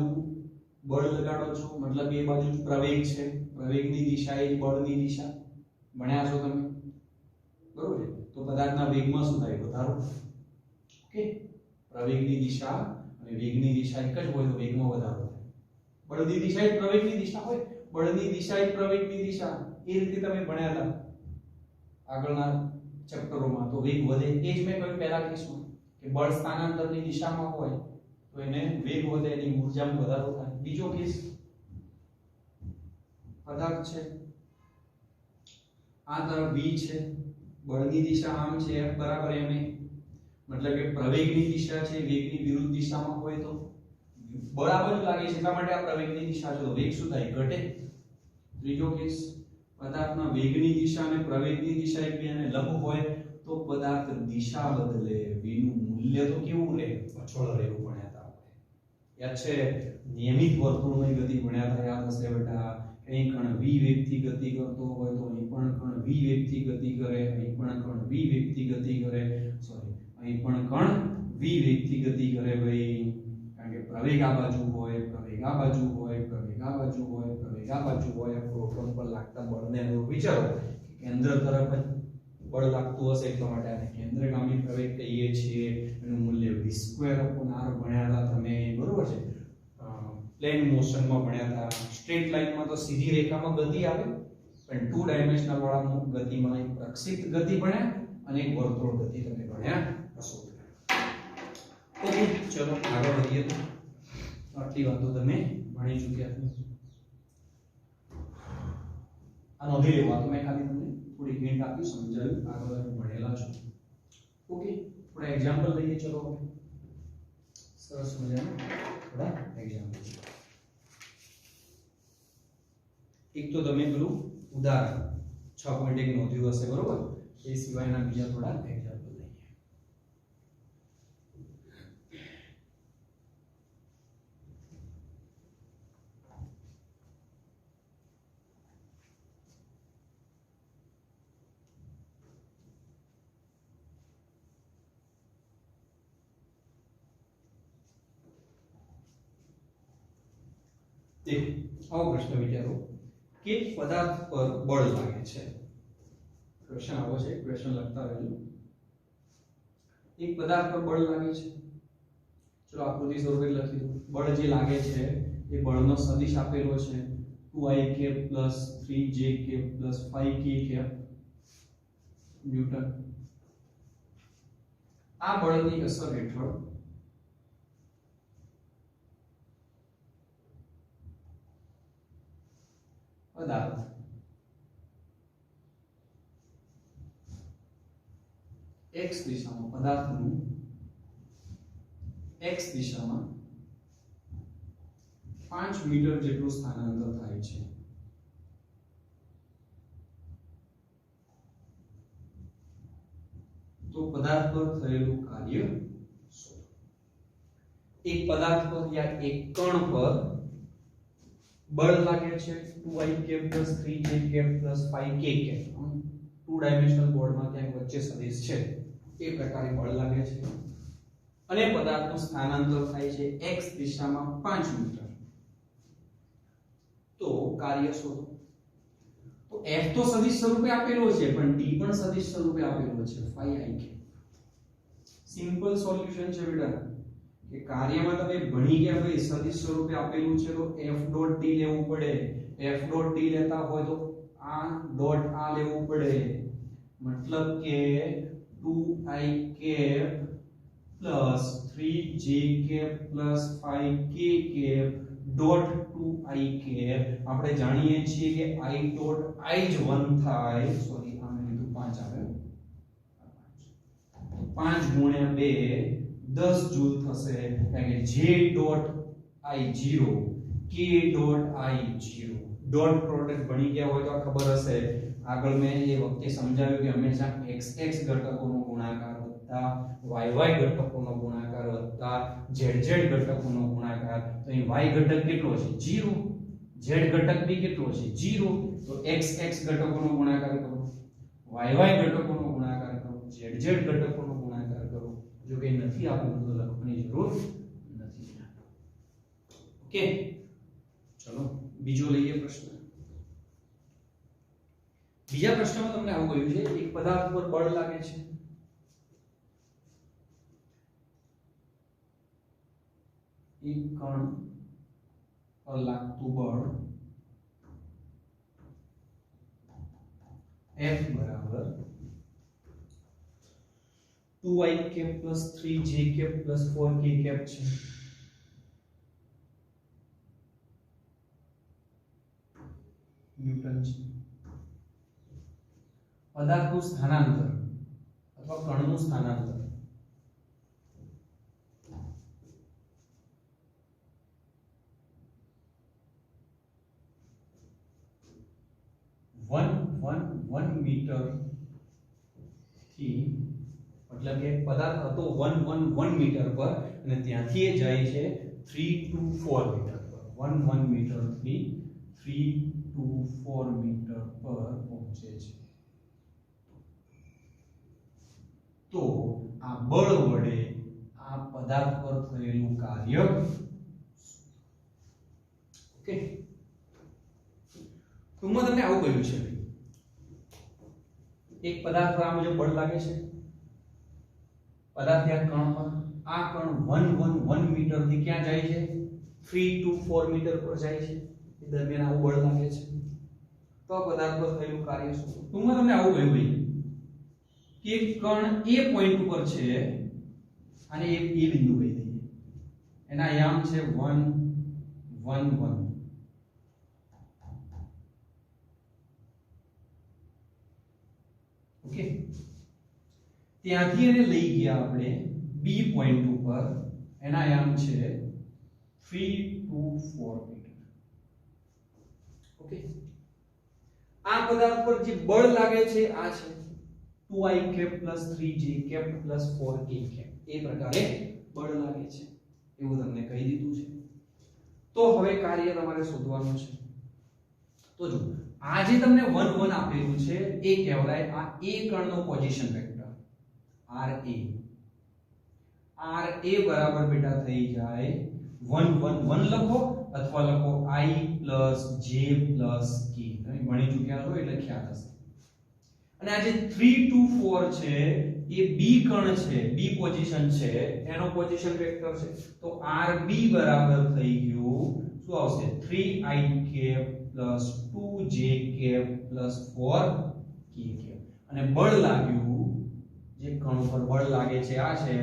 બળ લગાડો છો મતલબ એ બાજુ પ્રવેગ છે પ્રવેગની દિશા એ બળની દિશા ભણ્યા છો તમે બરોબર છે તો પદાર્થના વેગમાં શું થાય વધારો ઓકે પ્રવેગની દિશા અને વેગની દિશા એક જ હોય તો વેગમાં વધારો થાય બળની દિશા એ પ્રવેગની દિશા હોય બળની દિશા એ પ્રવેગની દિશા એ રીતે તમે ભણ્યા હતા આગળના ચેપ્ટરોમાં તો વેગ વધે એ જ મેં કહ્યું પહેલા કેસમાં કે બળ સ્થાનાંતરની દિશામાં હોય તો એને વેગ વધે એની ઊર્જામાં વધારો થાય બીજો કેસ પદાર્થ છે આ તરફ v છે બળની દિશા આમ છે f બરાબર ma મતલબ કે પ્રવેગની દિશા છે વેગની વિરુદ્ધ દિશામાં હોય તો બળ આ બાજુ લાગે છે એટલા માટે આ પ્રવેગની દિશા છે તો વેગ શું થાય ઘટે ત્રીજો કેસ પદાર્થના વેગની દિશા અને પ્રવેગની દિશા એકબીજાને લંબ હોય તો પદાર્થ દિશા બદલે v નું મૂલ્ય તો કેવું રહે અચળ રહેવું ભણ્યા હતા આપણે યાદ છે નિયમિત વર્તુળની ગતિ ભણ્યા હતા યાદ હશે બેટા અહીં કણ v વેગથી ગતિ કરતો હોય તો અહીં પણ કણ v વેગથી ગતિ કરે અહીં પણ કણ v વેગથી ગતિ કરે સોરી અહીં પણ કણ v વેગથી ગતિ કરે ભાઈ કારણ કે પ્રવેગ આ બાજુ હોય પ્રવેગ આ બાજુ હોય પ્રવેગ આ બાજુ હોય પ્રવેગ આ બાજુ હોય પ્રોટોન પર લાગતા બળને અનુરૂપ વિચારો કેન્દ્ર તરફ બળ લાગતું હશે એટલા માટે આને કેન્દ્રગામી પ્રવેગ કહીએ છીએ એનું મૂલ્ય v² ભણ્યા હતા તમે બરોબર છે પ્લેન મોશનમાં ભણ્યા હતા સ્ટ્રેટ લાઈનમાં તો સીધી રેખામાં ગતિ આવે પણ 2 ડાયમેન્શનલ વાળા ગતિમાં એક પ્રક્ષિપ્ત ગતિ ભણ્યા અને એક વર્તુળ ગતિ તમે ભણ્યા હશો ઓકે ચલો આગળ વધીએ તો આટલી વાતો તમે ભણી ચૂક્યા છો આ નોંધી લેવા તો મેં ખાલી તમને થોડી હિન્ટ આપી સમજાવ્યું આગળ તમે ભણેલા છો ઓકે થોડા એક્ઝામ્પલ લઈએ ચલો હવે સરસ મજાના થોડા એક્ઝામ્પલ એક તો તમે પેલું ઉદાહરણ 6.1 નોંધ્યું હશે બરોબર એ સિવાયના બીજા થોડા એક્ઝામ્પલ લઈએ આવો પ્રશ્ન વિચારો કે પદાર્થ પર બળ લાગે છે ક્વેશ્ચન આવો છે ક્વેશ્ચન લખતા રહેજો એક પદાર્થ પર બળ લાગે છે ચલો આકૃતિ સ્વરૂપે લખી દો બળ જે લાગે છે એ બળનો સદિશ આપેલો છે 2i k 3j k 5k newton આ બળની અસર હેઠળ પદાર્થ x દિશામાં પદાર્થનું x દિશામાં 5 મીટર જેટલું સ્થાનાંતર થાય છે તો પદાર્થ પર થયેલું કાર્ય શોધો એક પદાર્થ પર યા એક કણ પર બળ લાગે છે 2i k 3j k 5k 2 dimensional બોર્ડમાં ક્યાંક વચ્ચે સદિશ છે એ પ્રકારે બળ લાગે છે અને પદાર્થનું સ્થાનાંતર થાય છે x દિશામાં 5 મીટર તો કાર્ય શોધો તો f તો સદિશ સ્વરૂપે આપેલો છે પણ d પણ સદિશ સ્વરૂપે આપેલો છે 5ik સિમ્પલ સોલ્યુશન છે બેટા કે કાર્યમાં તમે ભણી ગયા ભાઈ સદિશ સ્વરૂપે આપેલું છે તો f ડોટ d લેવું પડે f ડોટ d લેતા હોય તો આ ડોટ આ લેવું પડે મતલબ કે 2i cap plus 3j cap plus 5k cap dot 2i cap આપણે જાણીએ છીએ કે i ડોટ i જ 1 થાય સોરી આ મેં લીધું 5 આવે 5 ગુણ્યા 2 10 જૂલ થશે કારણ કે j dot i 0 k dot i 0 dot product ભણી ગયા હોય તો ખબર હશે આગળ મેં એ વખતે સમજાવ્યું કે હંમેશા xx ઘટકોનો ગુણાકાર વત્તા yy ઘટકોનો ગુણાકાર વત્તા zz ઘટકોનો ગુણાકાર તો અહીં y ઘટક કેટલો છે 0 z ઘટક બી કેટલો છે 0 તો xx ઘટકોનો ગુણાકાર કરો yy ઘટકોનો ગુણાકાર કરો zz ઘટકોનો ગુણાકાર કરો કંઈ નથી આપ્યું તો લખવાની જરૂર નથી. ઓકે, ચલો બીજો લઈએ પ્રશ્ન. બીજા પ્રશ્નમાં તમને આવું કહ્યું છે એક પદાર્થ પર બળ લાગે છે. એક કણ પર લાગતું બળ F બરાબર 2i cap plus 3j cap plus 4k cap છે. ન્યૂટન છે. પદાર્થનું સ્થાનાંતર અથવા કણનું સ્થાનાંતર વન મીટર થી, મતલબ કે પદાર્થ હતો 1 મીટર પર અને ત્યાંથી એ જાય છે 3 to 4 મીટર પર. 1 મીટર થી 3 to 4 મીટર પર પહોંચે છે. તો આ બળ વડે આ પદાર્થ પર થયેલું કાર્ય. ઓકે, ટૂંકમાં તમને આવું કહ્યું છે એક પદાર્થ પર આ મુજબ બળ લાગે છે. પદાર્થ ત્યાં કણ પર, આ કણ 1 મીટર થી ક્યાં જાય છે? 3 to 4 મીટર પર જાય છે. એ દરમિયાન આવું બળ લાગે છે. તો આ પદાર્થ પર થયેલું કાર્ય શું? ટૂંકમાં તમને આવું કહ્યું ભાઈ કે કણ એ પોઈન્ટ ઉપર છે અને એ બિંદુ કહી દઈએ. એના યામ છે 1 1 1. ઓકે, ત્યાંથી એને લઈ ગયા આપણે બી પોઈન્ટ ઉપર. એના યામ છે 3 to 4 મીટર. ઓકે, આ પદાર્થ પર જે બળ લાગે છે આ છે 2i cap plus 3j cap plus 4k cap. એ પ્રકારે બળ લાગે છે એવું તમને કહી દીધું છે. તો હવે કાર્ય તમારે શોધવાનું છે. તો જો આ જે તમને 1 1 આપેલું છે એ કહેવાય આ a કણનો પોઝિશન વેક્ટર RA. RA બરાબર બેટા થઈ જાય 1 1 1 લખો અથવા લખો i j k. તમે ભણી ચૂક્યા છો એટલે ખ્યાલ હશે. અને આ જે 3 to 4 છે એ b કણ છે, b પોઝિશન છે, એનો પોઝિશન વેક્ટર છે. તો RB બરાબર થઈ ગયું શું આવશે? 3i cap plus 2j cap plus 4k cap. અને બળ લાગ્યું, જે કણ પર બળ લાગે છે આ છે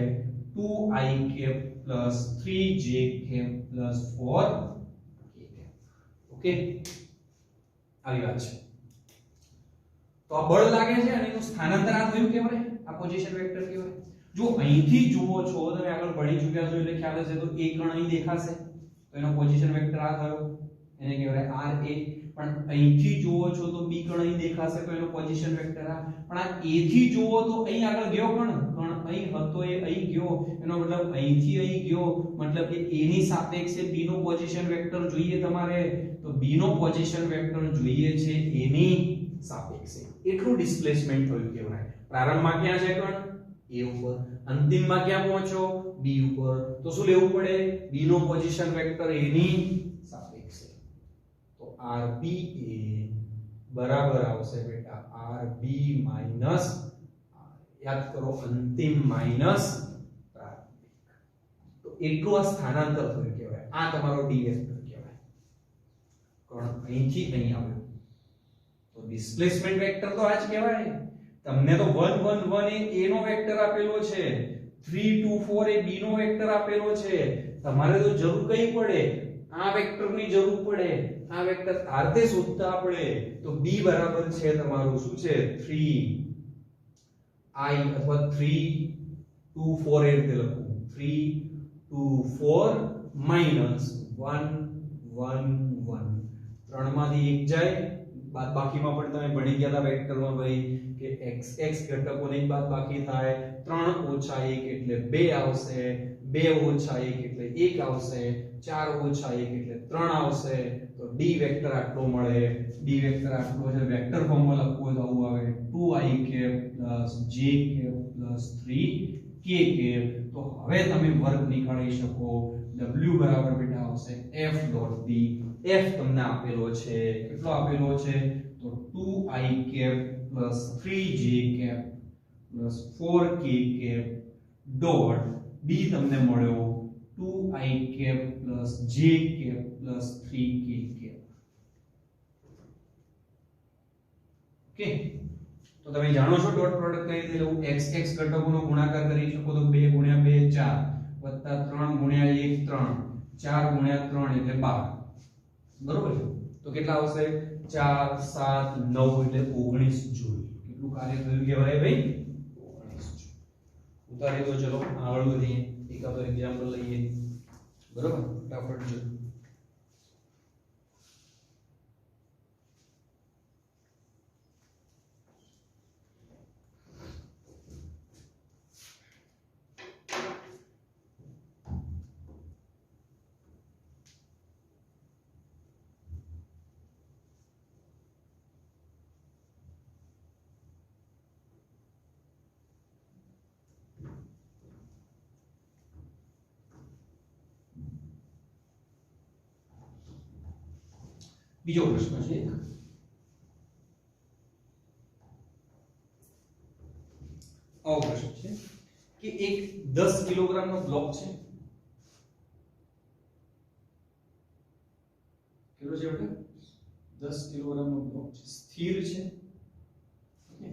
2i cap plus 3j cap plus 4k cap. Okay, આવી વાત છે. તો આ બળ લાગે છે અને એનું સ્થાનાંતર આ થયું કહેવાય, આ પોઝિશન વેક્ટર કહેવાય. જો અહીંથી જુઓ છો, તમે આગળ ભણી ચૂક્યા છો એટલે ખ્યાલ હશે. તો એક કણ અહીં દેખાશે તો એનો પોઝિશન વેક્ટર આ થયો, એને કહેવાય RA. પણ અહીંથી જુઓ છો તો બી કણ અહીં દેખાશે તો એનો પોઝિશન વેક્ટર આ. પણ આ A થી જુઓ તો અહીં આગળ ગયો કણ અહીં હતો એ અહીં ગયો, એનો મતલબ અહીંથી અહીં ગયો, મતલબ કે A ની સાપેક્ષે B નો પોઝિશન વેક્ટર જોઈએ તમારે. તો B નો પોઝિશન વેક્ટર જોઈએ છે A ની સાપેક્ષે. એટલું ડિસ્પ્લેસમેન્ટ થયું કહેવાય. પ્રારંભમાં ક્યાં છે કણ? A ઉપર. અંતિમમાં ક્યાં પહોંચ્યો? B ઉપર. તો શું લેવું પડે? B નો પોઝિશન વેક્ટર A ની સાપેક્ષે. તો RB એ બરાબર આવશે બેટા RB માઈનસ, યાદ કરો, અંતિમ માઈનસ પ્રારંભિક. તો એટલું આ સ્થાનાંતર થયું કહેવાય. આ તમારો D વેક્ટર કહેવાય. કણ અહીંથી અહીં આવ્યો તો ડિસ્પ્લેસમેન્ટ વેક્ટર તો આ જ કહેવાય. તમને તો 1 1 1 એ A નો વેક્ટર આપેલો છે, 3 2 4 એ B નો વેક્ટર આપેલો છે. તમારે તો જરૂર કઈ પડે? આ વેક્ટરની જરૂર પડે. આ વેક્ટર આરતે શોધતા આપણે તો B બરાબર છે તમારું શું છે? 3i અથવા 3 2 4 એ રીતે લખું. 3 2 4 માઈનસ 1 1 1. ત્રણમાંથી એક જાય, બાદબાકીમાં પણ તમે ભણી ગયા હતા વેક્ટરમાં ભાઈ કે x ઘટકોની બાદબાકી થાય. 3 ઓછા 1 એટલે 2 આવશે, 2 ઓછા 1 એટલે 1 આવશે, 4 ઓછા 1 એટલે 3 આવશે. તો D વેક્ટર આટલો મળે. D વેક્ટર આટલો છે. વેક્ટર ફોર્મમાં લખવું તો આવું આવે 2i cap j cap 3k cap તો હવે તમે વર્ગ નીકાળી શકો w બરાબર બેટા આવશે f ડોટ b f તમને આપેલો છે કેટલો આપેલો છે તો 2i cap 3j cap 4k cap dot b તમને મળ્યો 2i cap j cap 3k cap okay તો તમે જાણો છો ડોટ પ્રોડક્ટ કઈ રીતે લેવું x x ઘટકોનો ગુણાકાર કરી શકો તો 2 ગુણ્યા 2 4 3 ગુણ્યા 1 3 4 ગુણ્યા 3 એટલે 12 બરોબર છે તો કેટલા આવશે 4 7 9 એટલે 19 જૂલ કેટલું કાર્ય થયું કહેવાય ભાઈ 19 ઉતારી દો ચલો આગળ વધીએ એકાદો એક્ઝામ્પલ લઈએ બરોબર ફટાફટ જો બીજો પ્રશ્ન છે આવો પ્રશ્ન છે કે એક 10 કિલોગ્રામનો બ્લોક છે કેટલો છે બેટા 10 કિલોગ્રામનો બ્લોક છે સ્થિર છે ઓકે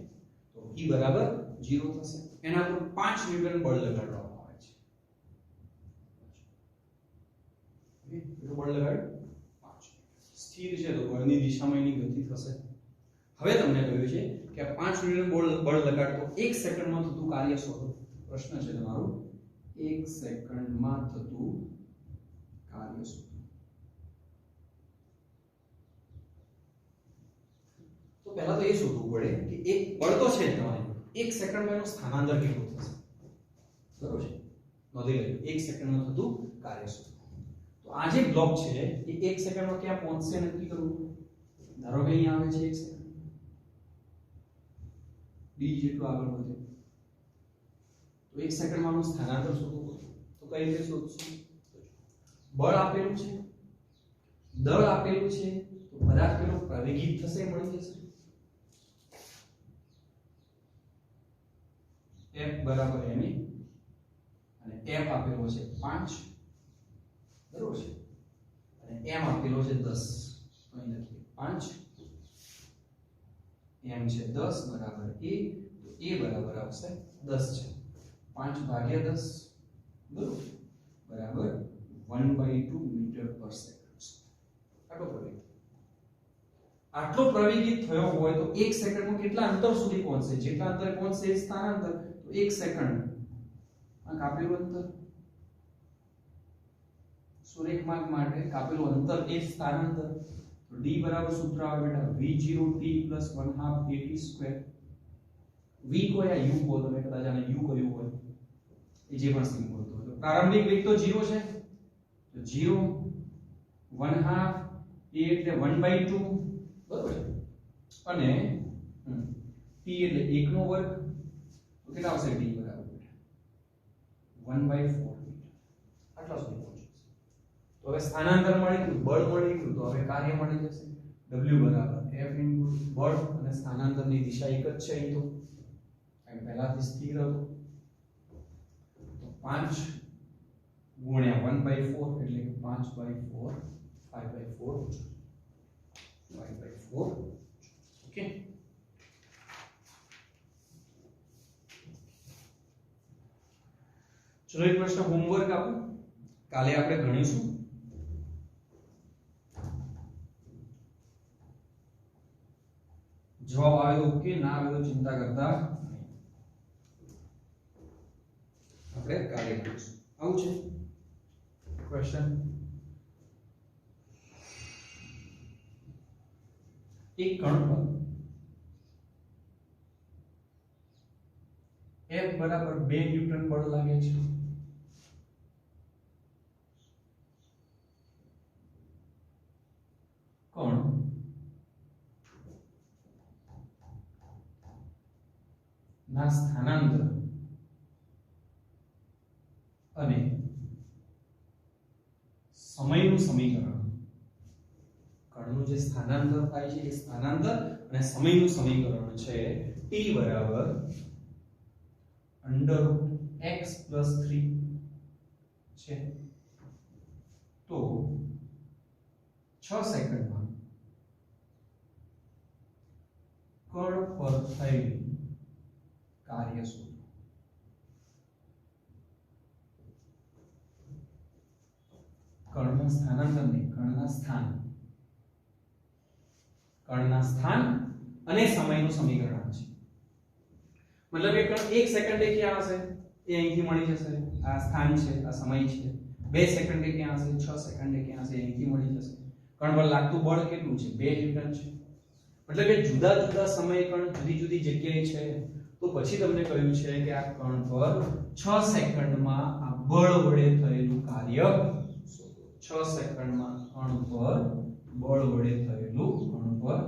તો E બરાબર 0 થશે એના પર 5 ન્યૂટન બળ લગાડવામાં આવે છે ઓકે કેટલું બળ લગાડ્યું સ્થિર છે તો બળની દિશામાં એની ગતિ થશે હવે તમને કહ્યું છે કે 5 ન્યૂટન બળ લગાડતો 1 સેકન્ડમાં થતું કાર્ય શોધો પ્રશ્ન છે તમારો 1 સેકન્ડમાં થતું કાર્ય શોધો તો પહેલા તો એ શોધવું પડે કે એક બળ તો છે તમારે 1 સેકન્ડમાં એનું સ્થાનાંતર કેટલું થશે બરોબર છે નોંધી લેજો 1 સેકન્ડમાં થતું કાર્ય શોધો તો આ જે બ્લોક છે એ 1 સેકન્ડમાં ક્યાં પહોંચશે નક્કી કરવું ધારો કે અહીં આવે છે 1 સેકન્ડ d જેટલું આગળ વધે તો 1 સેકન્ડમાં નું સ્થાનાંતર શોધવું તો કઈ રીતે શોધશું બળ આપેલું છે દળ આપેલું છે તો પદાર્થ કેટલો પ્રવેગિત થશે મળી જશે f બરાબર m અને f આપેલો છે 5 બરોબર છે અને m આપેલો છે 10 તો અહીં લખીએ 5 m છે 10 બરાબર a તો a બરાબર આવશે 10 છે 5 ભાગ્યા 10 બરોબર બરાબર 1/2 મીટર પર સેકન્ડ આટલો પ્રવેગિત થયો હોય તો 1 સેકન્ડમાં કેટલા અંતર સુધી પહોંચશે જેટલા અંતરે પહોંચશે એ સ્થાનાંતર તો 1 સેકન્ડ આ કાપેલું અંતર સુરેખ માર્ગ માટે કાપેલું અંતર એ સ્થાનાંતર તો d બરાબર સૂત્ર આવે બેટા v0t + 1/2 at2 v કોઈ આ u કો તમે કદાચ આને u કહ્યું હોય એ જે પણ સિમ્બોલ તો પ્રારંભિક વેગ તો 0 છે તો 0 1/2 a એટલે 1/2 બરોબર છે અને t એટલે 1 નો વર્ગ તો કેટલા આવશે d બરાબર બેટા 1/4 આટલા સુધી તો હવે સ્થાનાંતર મળી ગયું બળ મળી ગયું તો હવે કાર્ય મળી જશે w બરાબર f બળ અને સ્થાનાંતરની દિશા એક જ છે અહીં તો અહીં પહેલાથી સ્થિર હતો તો 5 ગુણ્યા 1/4 એટલે કે 5/4 5/4 ઓકે ચલો એક પ્રશ્ન હોમવર્ક આપો કાલે આપણે ગણીશું જવાબ આવે તો ઓકે ના આવે તો ચિંતા કરતા આપણે કાર્ય કરીશું આવું છે ક્વેશ્ચન એક કણ પર F બરાબર 2 ન્યૂટન બળ લાગે છે કણ ના સ્થાનાંતર સમયનું સમીકરણ, કણનું જે સ્થાનાંતર થાય છે એ સ્થાનાંતર અને સમયનું સમીકરણ છે t બરાબર √x + 3 છે. તો 6 સેકન્ડમાં કણ પર થયેલું કાર્ય શોધો. કણના સ્થાનાંતરને કણના સ્થાન અને સમયનું સમીકરણ છે. મતલબ કે કણ 1 સેકન્ડે ક્યાં હશે એ અહીંથી મળી જશે, આ સ્થાન છે, આ સમય છે. 2 સેકન્ડે ક્યાં હશે, 6 સેકન્ડે ક્યાં હશે અહીંથી મળી જશે. કણ પર લાગતું બળ કેટલું છે, 2 ન્યૂટન છે. મતલબ કે જુદા જુદા સમયે કણ જુદી જુદી જગ્યાએ છે. તો પછી તમને કહ્યું છે કે આ કણ પર 6 સેકન્ડમાં આ બળ વડે થયેલું કાર્ય 6 સેકન્ડમાં કણ પર બળ વડે થયેલું, કણ પર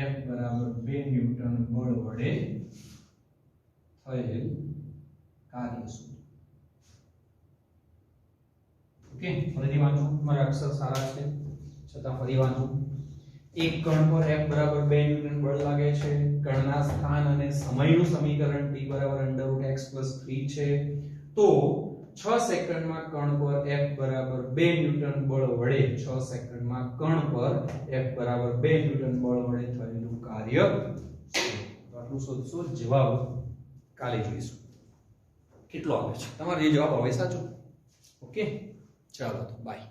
F બરાબર 2 ન્યૂટન બળ વડે થયેલ કાર્ય શોધો. ઓકે, ફરીથી વાંચો, મારા અક્ષર સારા છે છતાં ફરી વાંચો. એક કણ પર F બરાબર 2 ન્યૂટન બળ લાગે છે. કણના સ્થાન અને સમયનું સમીકરણ t બરાબર √x + 3 છે. તો 6 સેકન્ડમાં કણ પર F બરાબર 2 ન્યૂટન બળ વડે 6 સેકન્ડમાં કણ પર F બરાબર 2 ન્યૂટન બળ વડે થયેલું કાર્ય આટલું શોધશું. જવાબ કાલે જોઈશું કેટલો આવે છે. તમારો જે જવાબ આવે સાચો. ઓકે, ચાલો તો બાય.